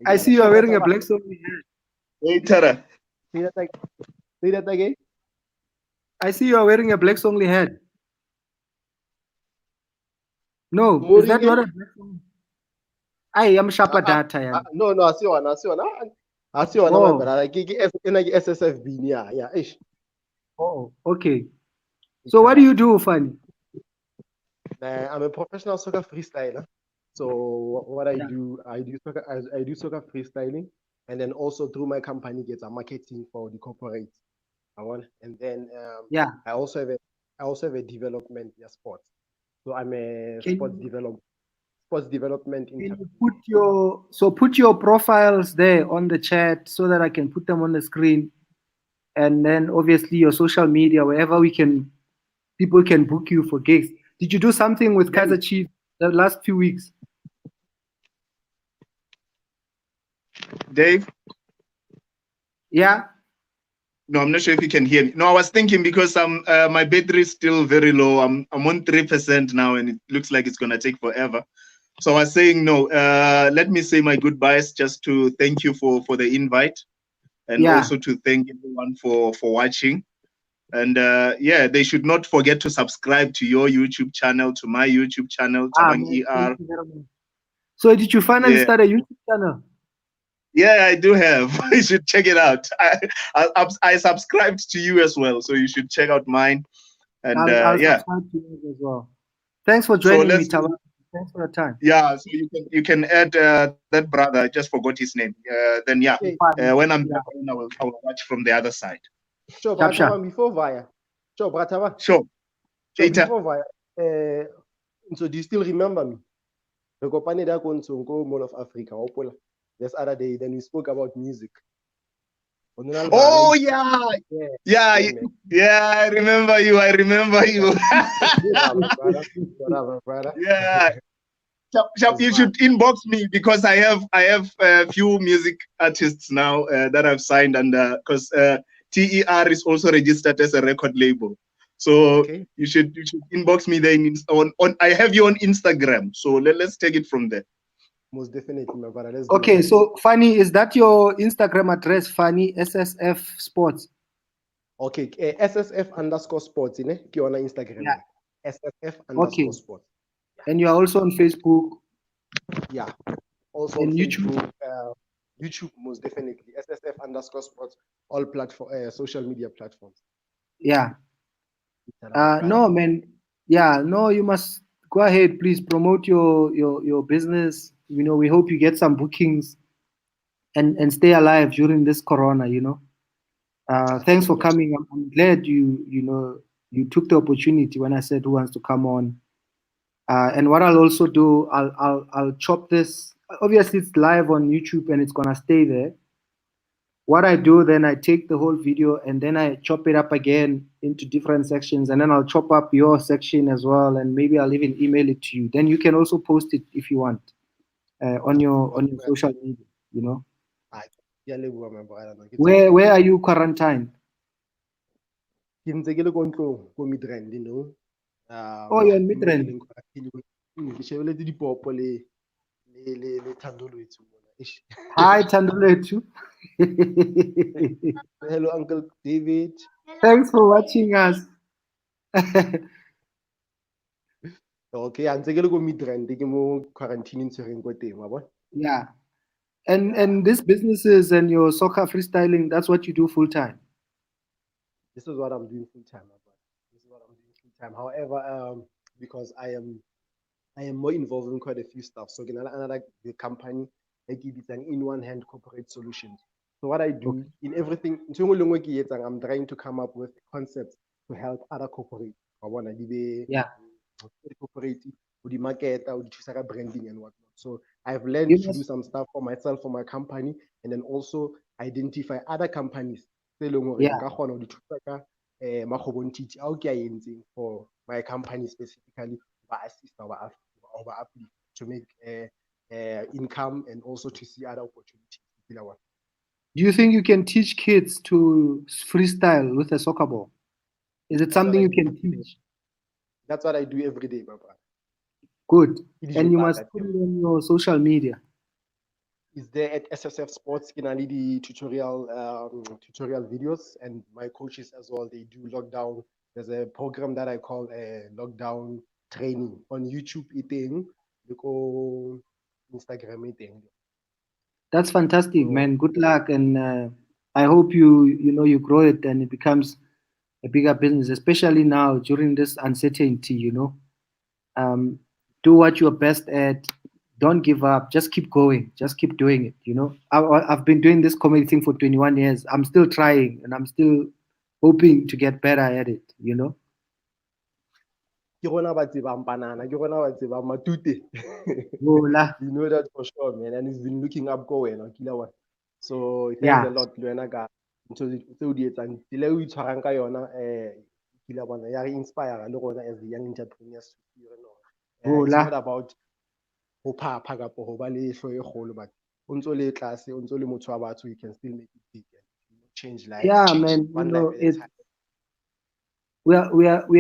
I see you are wearing a black songly hat. Hey, Tara. Say that again. I see you are wearing a black songly hat. No, is that not a black songly? I am sharper data. No, I see one. I see one, but I get SSFB. Yeah. Oh, okay. So what do you do, Fanny? I'm a professional soccer freestyler. So what I do soccer freestyling, and then also through my company gets a marketing for the corporate. And then I also have a development sports. So I'm a sports development. Can you put your profiles there on the chat so that I can put them on the screen, and then obviously your social media, wherever people can book you for gigs. Did you do something with Kaiser Chiefs the last few weeks? Dave? Yeah? No, I'm not sure if you can hear me. No, I was thinking because my battery is still very low. I'm on 3% now, and it looks like it's gonna take forever. So I was saying no. Let me say my goodbyes, just to thank you for the invite, and also to thank everyone for watching. And they should not forget to subscribe to your YouTube channel, to my YouTube channel, Thabang ER. So did you finally start a YouTube channel? Yeah, I do have. You should check it out. I subscribed to you as well, so you should check out mine. And I'll subscribe to you as well. Thanks for joining me, Thabang. Thanks for your time. Yeah, so you can add that brother. I just forgot his name. Then when I'm back, I will watch from the other side. Sure, Bratavan, before Vaya. Sure, Bratavan. Sure. Before Vaya. So do you still remember me? The company that goes to Mall of Africa, this other day, then we spoke about music. Oh yeah, I remember you. Yeah. You should inbox me, because I have a few music artists now that I've signed under, because TER is also registered as a record label. So Okay. you should inbox me there on I have you on Instagram. So let's take it from there. Most definitely, my brother. Let's do Okay, that. so Fanny, is that your Instagram address? Fanny SSF Sports. Okay, SSF_sports, ne? Ke on Instagram. Yeah. SSF_sports. Okay. And you are also on Facebook. Yeah. Also on And YouTube? Facebook, YouTube, most definitely. SSF_sports, all platform, social media platforms. Yeah. No, man. Yeah, no, you must go ahead, please promote your business. You know, we hope you get some bookings and stay alive during this corona, you know. Thanks for coming. I'm glad you took the opportunity when I said who wants to come on. And what I'll also do, I'll chop this. Obviously, it's live on YouTube and it's gonna stay there. What I do then, I take the whole video and then I chop it up again into different sections, and then I'll chop up your section as well, and maybe I'll even email it to you. Then you can also post it if you want on your social media. You know. Where are you quarantined? Ke ntse ke le ko ntlong ko Midrand, you know. Oh, you're in Midrand. Ke shebeletse dipopo le Thandolwethu mona. Eish. Hi, Thandolwethu. Hello, Uncle David. Thanks for watching us. Okay, ntse ke le ko Midrand ke mo quarantine tshwereng ko teng, wa bona? Yeah. And these businesses and your soccer freestyling, that's what you do full time. This is what I'm doing full time, my brother. This is what I'm doing full time. However, because I am more involved in quite a few stuff. So another the company, I give it an in-one-hand corporate solutions. So what I do in everything, I'm trying to come up with concepts to help other corporates. I want to be corporate, the market, or the branding and whatnot. So I've learned to do some stuff for myself, for my company, and then also identify other companies. For my company specifically, assist our to make income and also to see other opportunities. Do you think you can teach kids to freestyle with a soccer ball? Is it something you can teach? That's what I do every day, my brother. Good. And you must put it on your social media. Is there at SSF Sports in the tutorial videos, and my coaches as well, they do lockdown. There's a program that I call a lockdown training on YouTube eating, Instagram eating. That's fantastic, man. Good luck, and I hope you grow it and it becomes a bigger business, especially now during this uncertainty. Do what you're best at. Don't give up. Just keep going. Just keep doing it. I've been doing this comedy thing for 21 years. I'm still trying, and I'm still hoping to get better at it. You know that for sure, man. And he's been looking up going on Killer One. So thanks a lot, Luenaga. So the Killer One, inspire as the young entrepreneurs. It's not about but class, you can still make it big and change lives. Yeah, man. We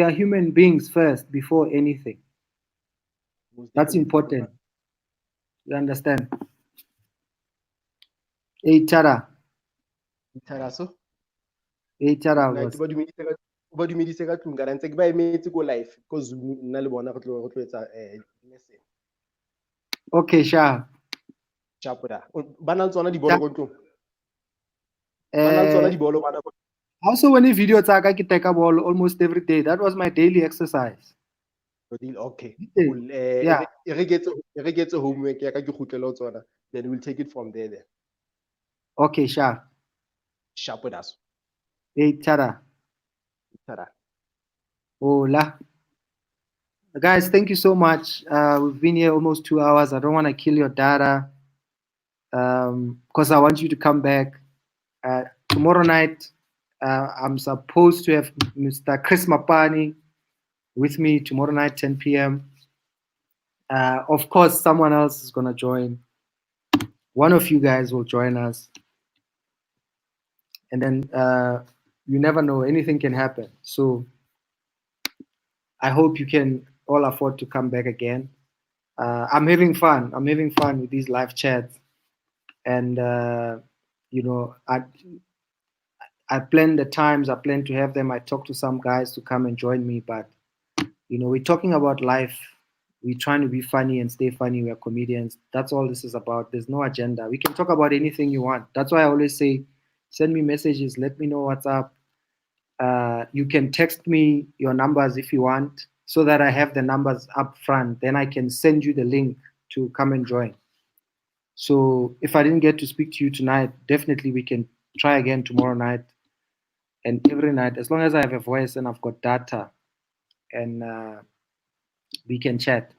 are human beings first before anything. That's important. You understand? Hey, Tara. So? Hey, Tara. But you mean second to guarantee by me to go live because okay, sure. Also, when you video take a ball almost every day. That was my daily exercise. Okay. Cool. Yeah. If get homework, then we'll take it from there. Then. Okay, sure. Sharp with us. Hey, Tara. Tara. Hola. Guys, thank you so much. We've been here almost 2 hours. I don't want to kill your data because I want you to come back. Tomorrow night, I'm supposed to have Mr. Chris Mapani with me tomorrow night, 10 p.m. Of course, someone else is going to join. One of you guys will join us. And then you never know, anything can happen. So I hope you can all afford to come back again. I'm having fun. I'm having fun with these live chats, and you know, I plan the times. I plan to have them. I talk to some guys to come and join me, but you know, we're talking about life. We're trying to be funny and stay funny. We're comedians. That's all this is about. There's no agenda. We can talk about anything you want. That's why I always say, send me messages. Let me know what's up. You can text me your numbers if you want, so that I have the numbers up front. Then I can send you the link to come and join. So if I didn't get to speak to you tonight, definitely we can try again tomorrow night and every night, as long as I have a voice and I've got data, and we can chat.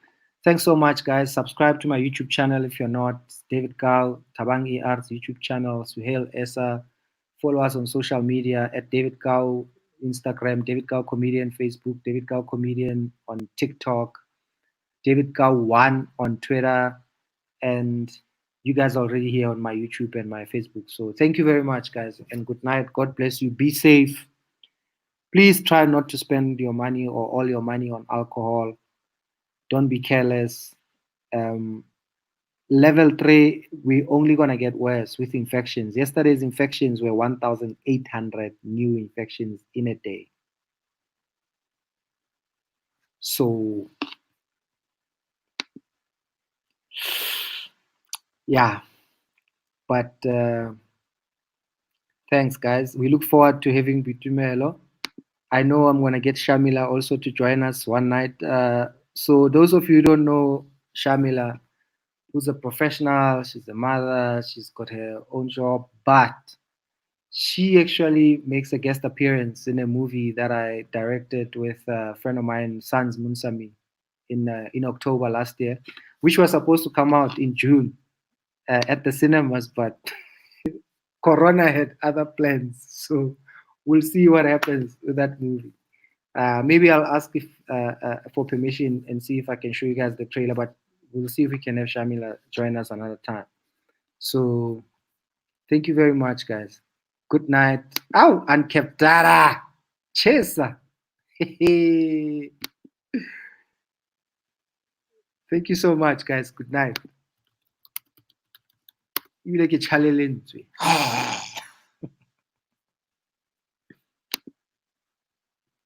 Thanks so much, guys. Subscribe to my YouTube channel if you're not. David Gal, Thabang ER's YouTube channel, Suhayl Essa. Follow us on social media at David Gal, Instagram, David Gal Comedian, Facebook, David Gal Comedian on TikTok, David Gal1 on Twitter, and you guys are already here on my YouTube and my Facebook. So thank you very much, guys, and good night. God bless you. Be safe. Please try not to spend your money or all your money on alcohol. Don't be careless. Level 3, we're only going to get worse with infections. Yesterday's infections were 1,800 new infections in a day. So, yeah. But thanks, guys. We look forward to having Bitumelo. I know I'm going to get Shamila also to join us one night. So those of you who don't know Shamila, who's a professional, she's a mother, she's got her own job, but she actually makes a guest appearance in a movie that I directed with a friend of mine, Sans Munsami, in October last year, which was supposed to come out in June at the cinemas, but Corona had other plans. So we'll see what happens with that movie. Maybe I'll ask if for permission and see if I can show you guys the trailer, but we'll see if we can have Shamila join us another time. So thank you very much, guys. Good night. Oh, and Keptara. Cheers. Thank you so much, guys. Good night. You like a challenge.